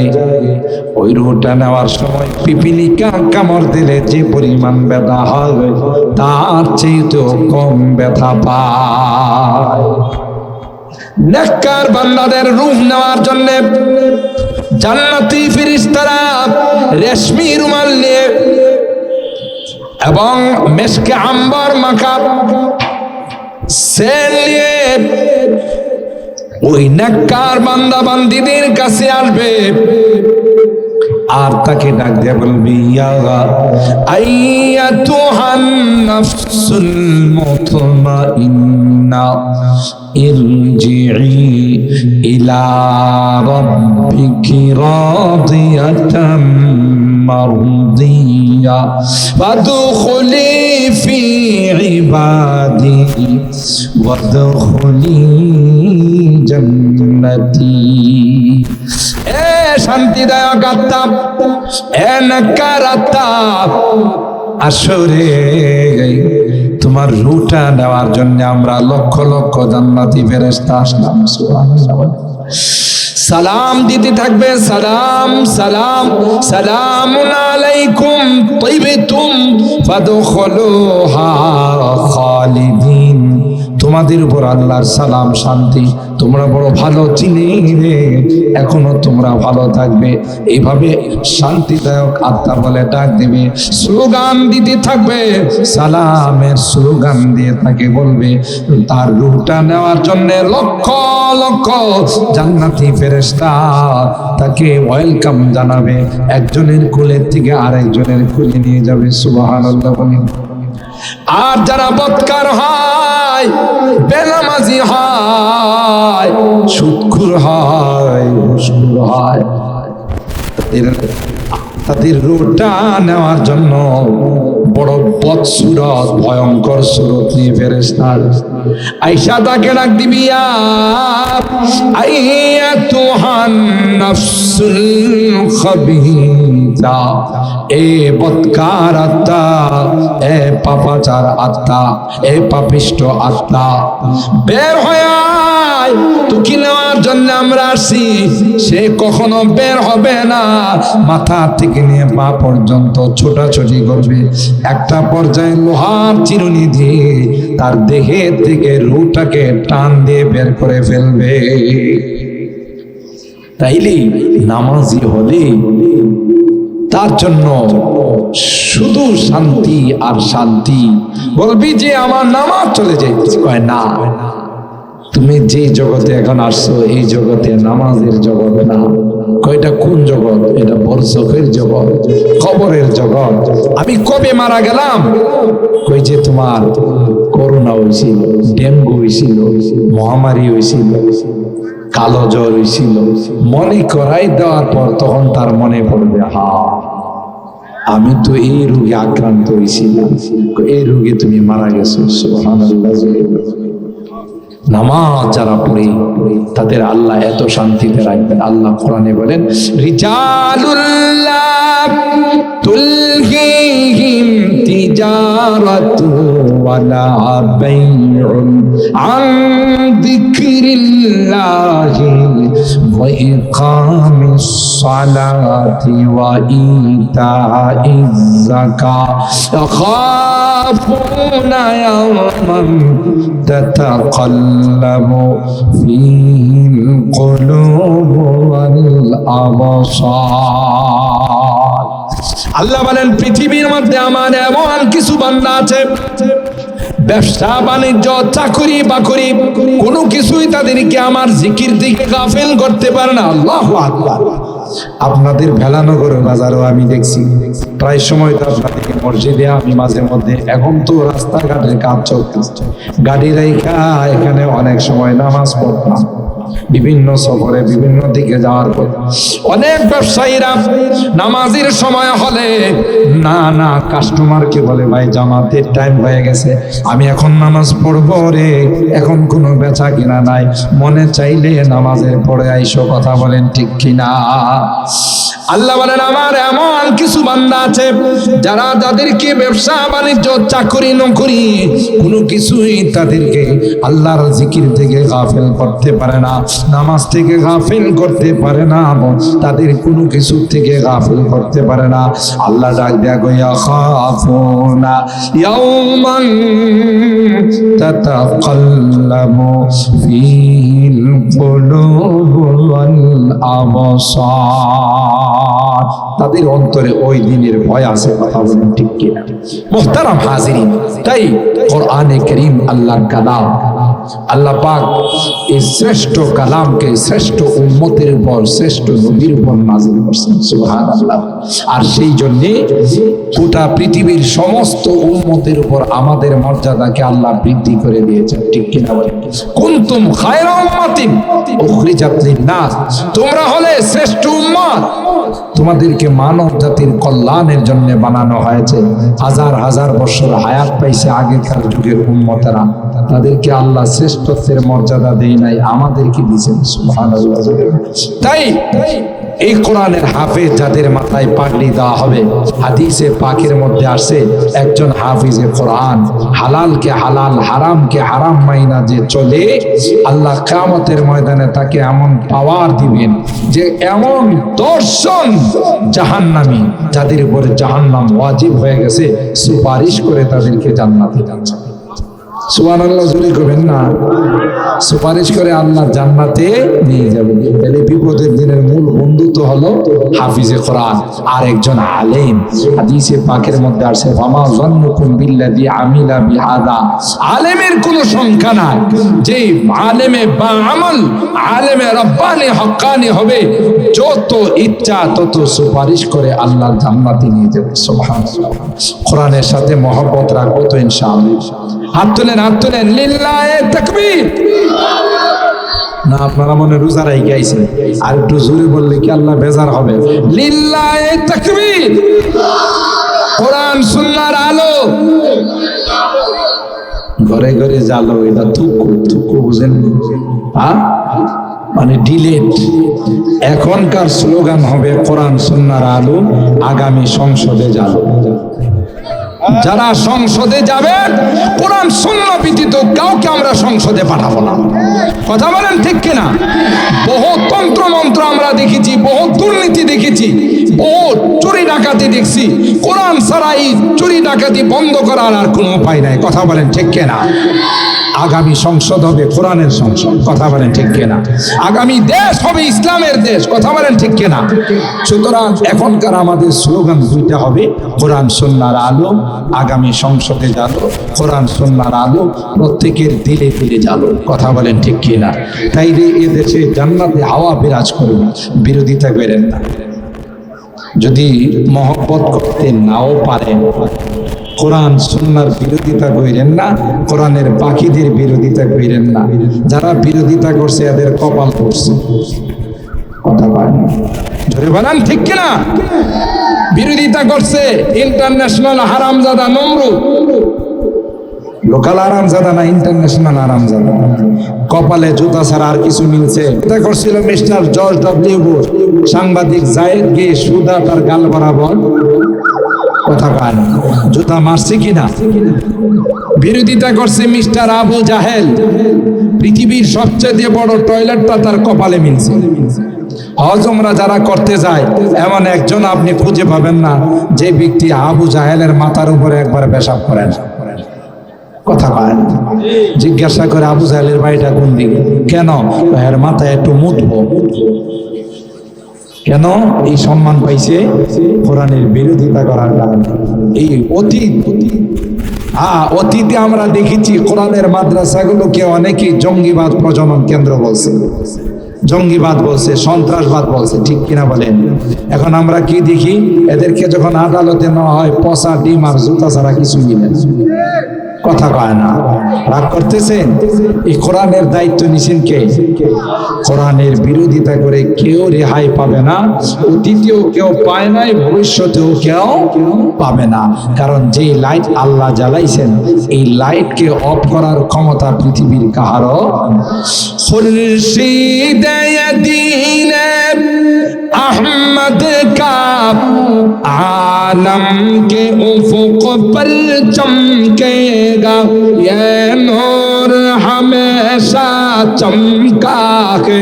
ওই রুহটা নেওয়ার সময় পিপিলিকা কামড় দিলে যে পরিমাণ ব্যথা হয় তার চেয়েও কম ব্যথা পায়। নেককার বান্দাদের রূহ নেওয়ার জন্য জান্নাতি ফেরেশতারা রেশমি রুমাল নিয়ে এবং মেশকে আম্বার মাখা সেন নিয়ে ওই নেককার বান্দা বান্দীদের কাছে আসবে আর তাকে ডাক দিয়ে বলবি, ইয়া আইয়াতুহান নাফসুল মুতমাইন্না ইরজিই ইলা রাব্বিকি রাদিয়াতাম মারদিয়া ফাদখুলি ফি ইবাদি ওয়াদখুলি জান্নাতি। এ শান্তিদায়ক আত্মা, এ নেককার আত্মা, আসরে তোমার রুহটা নেওয়ার জন্য আমরা লক্ষ লক্ষ জান্নাতি ফেরেশতা আসলাম। সুবহানাল্লাহ। সালাম দিতে থাকবে, সালাম সালাম সালামুন আলাইকুম তাইবাতুম ফাদখুলুহা খালিদিন। তোমাদের উপর আল্লাহর সালাম শান্তি, তোমরা বড় ভালো চিনে রে, এখনো তোমরা ভালো থাকবে। এইভাবে শান্তিদায়ক আত্মা বলে ডাক দিবে, স্লোগান দিতে থাকবে, সালামের স্লোগান দিয়ে তাকে বলবে। তার রূহটা নেওয়ার জন্য লক্ষ লক্ষ জান্নাতি ফেরেশতা তাকে ওয়েলকাম জানাবে, একজনের কোলের থেকে আরেকজনের কোলে নিয়ে যাবে। সুবহানাল্লাহ। আর যারা বদকার হয়, বেনামাজি হয়, সুদখোর হয়, ঘুষখোর হয়, তাদের রূহটা নেওয়ার জন্য বড় বদসুরত ভয়ঙ্কর সুরত নিয়ে ফেরেশতা আয়েশা তাকে ডাক দিবি, আইয়াতুহান নাফসুল খাবিসা, এ বদকার আত্মা, এ পাপাচার আত্মা, এ পাপিষ্ট আত্মা, বের হয়ে আয়, তোকে নেওয়ার জন্য আমরা আসি। সে কখনো বের হবে না, মাথা থেকে নিয়ে পা পর্যন্ত ছোটাছুটি করবে, একটা পর্যায়ে লোহার চিরুনি দিয়ে তার দেহের থেকে রূহটাকে টান দিয়ে বের করে ফেলবে। তাইলে নামাজি হলে তার জন্য শুধু শান্তি আর শান্তি। বলবি যে আমার নামাজ চলে যাইতেছে, কয় না, তুমি যে জগতে এখন আসছো এই জগতে নামাজের জগৎ না। কয়টা কোন জগৎ? এটা বরজখের জগৎ, কবরের জগৎ। আমি কবে মারা গেলাম? কই যে তোমার করোনা হয়েছিল, ডেঙ্গু হয়েছিল, মহামারী হয়েছিল, কালো জ্বর হয়েছিল, মনে করাই দেওয়ার পর তখন তার মনে পড়বে, হা আমি তো এই রোগে আক্রান্ত হয়েছিলাম, এই রোগে তুমি মারা গেছো। সুবহানাল্লাহ। নামাজ যারা পড়ে তাদের আল্লাহ এত শান্তিতে রাখবেন। আল্লাহ কোরআনে বলেন, রিজালুল্লাহ তুলহিহিম তিজারাতু ওয়ালা বাইউন আন যিকরিল্লাহি ওয়া ইকামিস সালাতি ওয়া ইতাইজ যাকাত ইয়াখাফুনা ইয়াওমান তাতাকাল্লামু ফীহিল কুলুবু ওয়াল আবসার। আল্লাহ বলেন, পৃথিবীর মধ্যে আমার এমন কিছু বান্দা আছে, ব্যবসা বাণিজ্য চাকরি বাকরি কোনো কিছুই তাদেরকে আমার জিকির দিকে গাফেল করতে পারে না। আল্লাহু আকবার। আপনাদের ভেলানগর বাজারও আমি দেখছি প্রায় সময় তো আপনাদেরকে মসজিদে আমি মাঝে মধ্যে, এখন তো রাস্তাঘাটের কাজ চলতেছে, গাড়ি রাইখা এখানে অনেক সময় নামাজ পড়তাম। বিভিন্ন সফরে বিভিন্ন দিকে যাওয়ার পর অনেক ব্যবসায়ীরা নামাজের সময় হলে না কাস্টমারকে বলে, ভাই জামাতের টাইম হয়ে গেছে, আমি এখন নামাজ পড়বো রে, এখন কোনো বেচা কিনা নাই, মনে চাইলে নামাজের পড়ে আইসো। কথা বলেন ঠিক কিনা? আল্লাহ বলেন, আমার এমন কিছু বান্দা আছে যারা যাদেরকে ব্যবসা বাণিজ্য চাকরি নকরি কোনো কিছুই তাদেরকে আল্লাহর জিকির থেকে গাফিল করতে পারে না, নামাজ থেকে গাফিল করতে পারে না, তাদের কোনো কিছু থেকে গাফিল করতে পারে না। আল্লাহ ডাক দেয়া গয়া খাফুনা ইয়াওমান তাতাকাল্লামু ফিল কুলুব ওয়াল আবসার, তাদের অন্তরে ওই দিনের ভয় আছে। কথা বলেন ঠিক কিনা? মুহতারাম হাজিরিন, তাই কোরআনে কারীম আল্লাহর কালাম, আল্লাহ পাক এই শ্রেষ্ঠ কালামকে শ্রেষ্ঠ উম্মতের উপর, শ্রেষ্ঠ নবীর উপর নাযিল করেছেন। সুবহানাল্লাহ। আর সেই জন্য গোটা পৃথিবীর সমস্ত উম্মতের উপর আমাদের মর্যাদাকে আল্লাহ বৃদ্ধি করে দিয়েছেন। ঠিক কিনা বলেন? কুনতুম খায়রা উম্মাতিন উখরিজাত লিন-নাস, তোমরা হলে শ্রেষ্ঠ উম্মত, তোমাদেরকে মানব জাতির কল্যাণের জন্য বানানো হয়েছে। হাজার হাজার বছর হায়াত পাইছে আগেকার যুগের উম্মতেরা, তাদেরকে আল্লাহ শ্রেষ্ঠত্বের মর্যাদা দেয় নাই, আমাদেরকে দিয়েছেন। সুবহানাল্লাহ। তাই এই কোরআনের হাফেজ যাদের মাথায় পাগড়ি দেওয়া হবে, হাদিসে পাকের মধ্যে আসে একজন হাফিজে কোরআন হালালকে হালাল হারামকে হারাম মাইনা যে চলে, আল্লাহ কিয়ামতের ময়দানে তাকে এমন পাওয়ার দিবেন যে এমন দর্শন জাহান্নামী যাদের উপরে জাহান্নাম ওয়াজিব হয়ে গেছে সুপারিশ করে তাদেরকে জান্নাতে যাচ্ছে। সুবহানাল্লাহ জোরে করবেন না? সুপারিশ করে আল্লাহ জান্নাতে নিয়ে যাবে। তাহলে বিপদের দিনের মূল বন্ধু তো হলো হাফিজে কোরআন আর একজন আলেম। হাদিসে পাকের মধ্যে আছে, ফামা যান্নুকুম বিল্লাযী আমিলা বিহাদা, আলেমের কোনো সংখ্যা নাই, যে আলেমে বা আমল আলেমে রব্বানি হক্কানি হবে, যত ইচ্ছা তত সুপারিশ করে আল্লাহ জান্নাতে নিয়ে যাবে। সুবহানাল্লাহ। কোরআনের সাথে মহব্বত রাখবো তো ইনশাআল্লাহ। হাত তুলেন, হাত তুলেন, লিল্লাহে তাকবীর। না আপনারা মনে রোজা রাখি আইছেন, আর একটু জোরে বললে কি আল্লাহ বেজার হবে? লিল্লাহে তাকবীর। কোরআন সুন্নাহর আলো ঘরে ঘরে জালো, এটা থুকু বুঝেন? হ্যাঁ, মানে ডিলেট। এখনকার স্লোগান হবে কোরআন সুন্নাহর আলো, আগামী সংসদে জালো। যারা সংসদে যাবেন কোরআন সুন্নাহ ব্যতীত কাউকে আমরা সংসদে পাঠাবো না। কথা বলেন ঠিক কিনা? বহু তন্ত্র মন্ত্র আমরা দেখেছি, বহু দুর্নীতি দেখেছি, বহু চুরি ডাকাতি দেখছি। কোরআন ছাড়া এই চুরি ডাকাতি বন্ধ করার আর কোনো উপায় নাই। কথা বলেন ঠিক কিনা? আগামী সংসদ হবে কোরআনের সংসদ। কথা বলেন ঠিক কিনা? আগামী দেশ হবে ইসলামের দেশ। কথা বলেন ঠিক কিনা? সুতরাং এখনকার আমাদের স্লোগান দুইটা হবে, কোরআন সুন্নাহর আলো, আগামী সংসদে জালো, কোরআন সুন্নাহর আলো প্রত্যেকের দিলে দিলে জালো। কথা বলেন ঠিক কিনা? তাইলে এ দেশে জান্নাতে হাওয়া বিরাজ করবে, বিরোধিতা করেন না। যদি মহব্বত করতে নাও পারেন, কোরআন সুন্নাহর বিরোধিতা করেন না, কোরআনের বাকিদের বিরোধিতা করেন না। যারা বিরোধিতা করছে এদের কপাল পড়ছে। কথা বলেন, জোরে বলেন ঠিক কিনা? বিরোধিতা করছে ইন্টারন্যাশনাল হারামজাদা নমরুদ, লোকাল আরামজাদা না, ইন্টারন্যাশনাল আরামজাদা। কপালে জুতা ছাড়া আর কিছু মিলছে? এটা করছিল মিস্টার জর্জ ডব্লিউ বুশ, সাংবাদিক জায়েদ গে সুদা তার গাল বরাবর। কথা পায় না, জুতা মারছে কিনা? বিরোধিতা করছে মিস্টার আবু জাহেল, পৃথিবীর সবচেয়ে বড় টয়লেটটা তার কপালে মিলছে। হজ উমরা যারা করতে যায় এমন একজন আপনি খুঁজে পাবেন না যে ব্যক্তি আবু জাহেলের মাথার উপরে একবার পেশাব করে না। কথা পায় না। জিজ্ঞাসা করে আবু জাহেলের বাড়িটা কোন দিকে? কেন? এর মাথায় একটু মুতবো। কেন? এই সম্মান পাইছে কোরআনের বিরোধিতা করার কারণে। এই অতীতে আমরা দেখেছি কোরআনের মাদ্রাসাগুলোকে অনেকেই জঙ্গিবাদ প্রজনন কেন্দ্র বলছে, জঙ্গিবাদ বলছে, সন্ত্রাসবাদ বলছে। ঠিক কিনা বলেন? এখন আমরা কি দেখি? এদেরকে যখন আদালতে নেওয়া হয় পচা ডিম আর জুতা ছাড়া কিছু মিলে। কথা কয় না, রাগ করতেছেন? এই কোরআনের দায়িত্ব নিছেন কে? কোরআনের বিরোধিতা করে কেউ রেহাই পাবে না, অতীতেও কেউ পায় নাই, ভবিষ্যতেও কেউ পাবে না। কারণ যে লাইট আল্লাহ জ্বালাইছেন, এই লাইটকে অফ করার ক্ষমতা পৃথিবীর কাহারও। খুরশিদ দিন अहमद का आलम के उफुक पर चमकेगा, ये नूर हमेशा चमका है,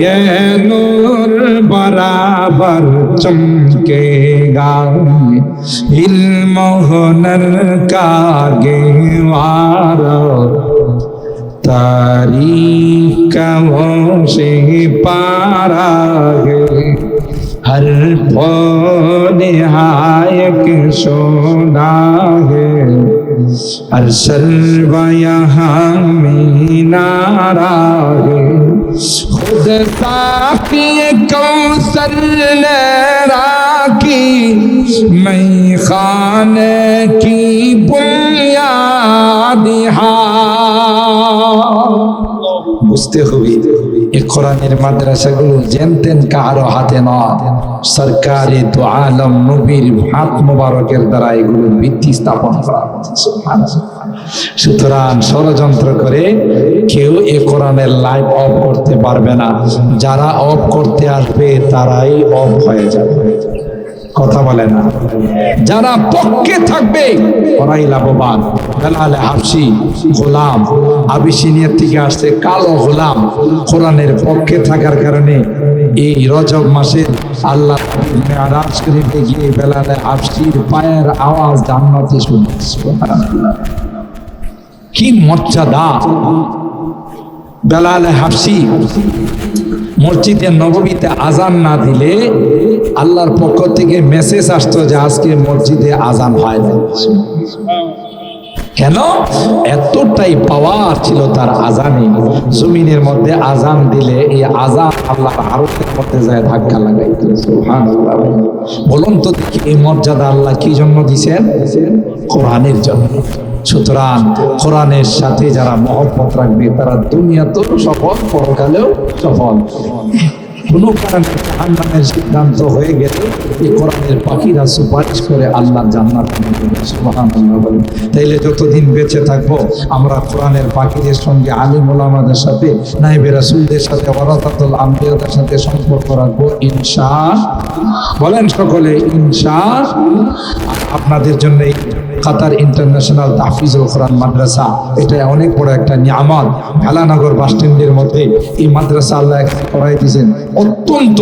ये नूर बराबर चमकेगा। इल्म हुनर का गेवारा तारीख से पारा है, हर निहायक सोना है, हर सर्व यहाँ मीनारा है। खुद साक़ी कौसर ने राखी, मैं खाने की बुनियाद বুঝতে হবে এই কোরআনের মাদ্রাসাগুলো যেনতেন কারো হাতে নয়, সরকারি দু আলম নবীর হাত মোবারকের দ্বারা এগুলোর ভিত্তি স্থাপন করা হচ্ছে। সুতরাং ষড়যন্ত্র করে কেউ এই কোরআনের লাইভ অফ করতে পারবে না। যারা অফ করতে আসবে তারাই অফ হয়ে যাবে। কথা বলে না, যারা পক্ষে থাকবে ওরাই লাভবান। বেলাল হাবশি গোলাম, আবিসিনিয়া থেকে আসছে কালো গোলাম, কোরআনের পক্ষে থাকার কারণে এই রজব মাসের আল্লাহ মেরাজ শরীফে গিয়ে বেলাল হাবশির পায়ের আওয়াজ জান্নাতে শুনছে। সুবহানাল্লাহ, কি মর্যাদা! বেলাল হাবশি মসজিদে নববীতে আজান না দিলে আল্লাহর পক্ষ থেকে মেসেজ আসতো যে আজকে মসজিদে আজান হয় না। কেন? এতটাই পাওয়ার ছিল তার আজানে। জমিনের মধ্যে আজান দিলে এই আজান আল্লাহর আরশের মধ্যে যায় ধাক্কা লাগাইত। সুবহানাল্লাহ। বলুন তো দেখি এই মর্যাদা আল্লাহ কি জন্য দিয়েছেন? কোরআনের জন্য। সুতরাং কোরআনের সাথে যারা মহব্বত রাখবে তারা দুনিয়াতেও সফল, পরকালেও সফল। কোনো কারণে জাহান্নামের সিদ্ধান্ত হয়ে গেলে এই কোরআনের পাখিরা সুপারিশ করে আল্লাহর জান্নাত পাবে। সুবহানাল্লাহ বলেন। তাইলে যতদিন বেঁচে থাকবো আমরা কোরআনের পাখিদের সঙ্গে আলিম ওলামাদের সাথে, নাইবে রাসূলদের সাথে, ওয়ারাসাতুল আম্বিয়াদের সাথে সম্পর্ক রাখবো ইনশাআল্লাহ। বলেন সকলে ইনশাআল্লাহ। আপনাদের জন্য কাতার ইন্টারন্যাশনাল তাহফিজুল কোরআন মাদ্রাসা, এটা অনেক বড় একটা নিয়ামত। ভেলানগর বাস স্ট্যান্ডের মধ্যে এই মাদ্রাসা আল্লাহ করাই দিয়েছেন। অত্যন্ত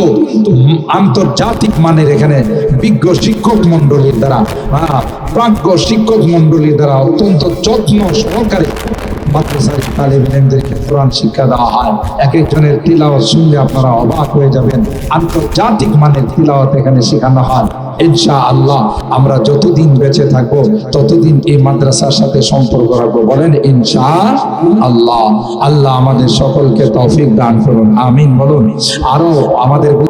আন্তর্জাতিক মানের এখানে বিজ্ঞ শিক্ষক মন্ডলীর দ্বারা, প্রাজ্ঞ শিক্ষক মন্ডলীর দ্বারা অত্যন্ত যত্ন সহকারে মাদ্রাসার তালিব ইলমদেরকে কোরআন শিক্ষা দেওয়া হয়। এক একজনের তিলাওয়াত শুনলে আপনারা অবাক হয়ে যাবেন। আন্তর্জাতিক মানের তিলাওয়াত এখানে শেখানো হয়। ইনশাআল্লাহ আমরা যতদিন বেঁচে থাকবো ততদিন এই মাদ্রাসার সাথে সম্পর্ক রাখবো। বলেন ইনশাআল্লাহ। আল্লাহ আমাদের সকলকে তৌফিক দান করুন, আমিন বলুন। আরো আমাদের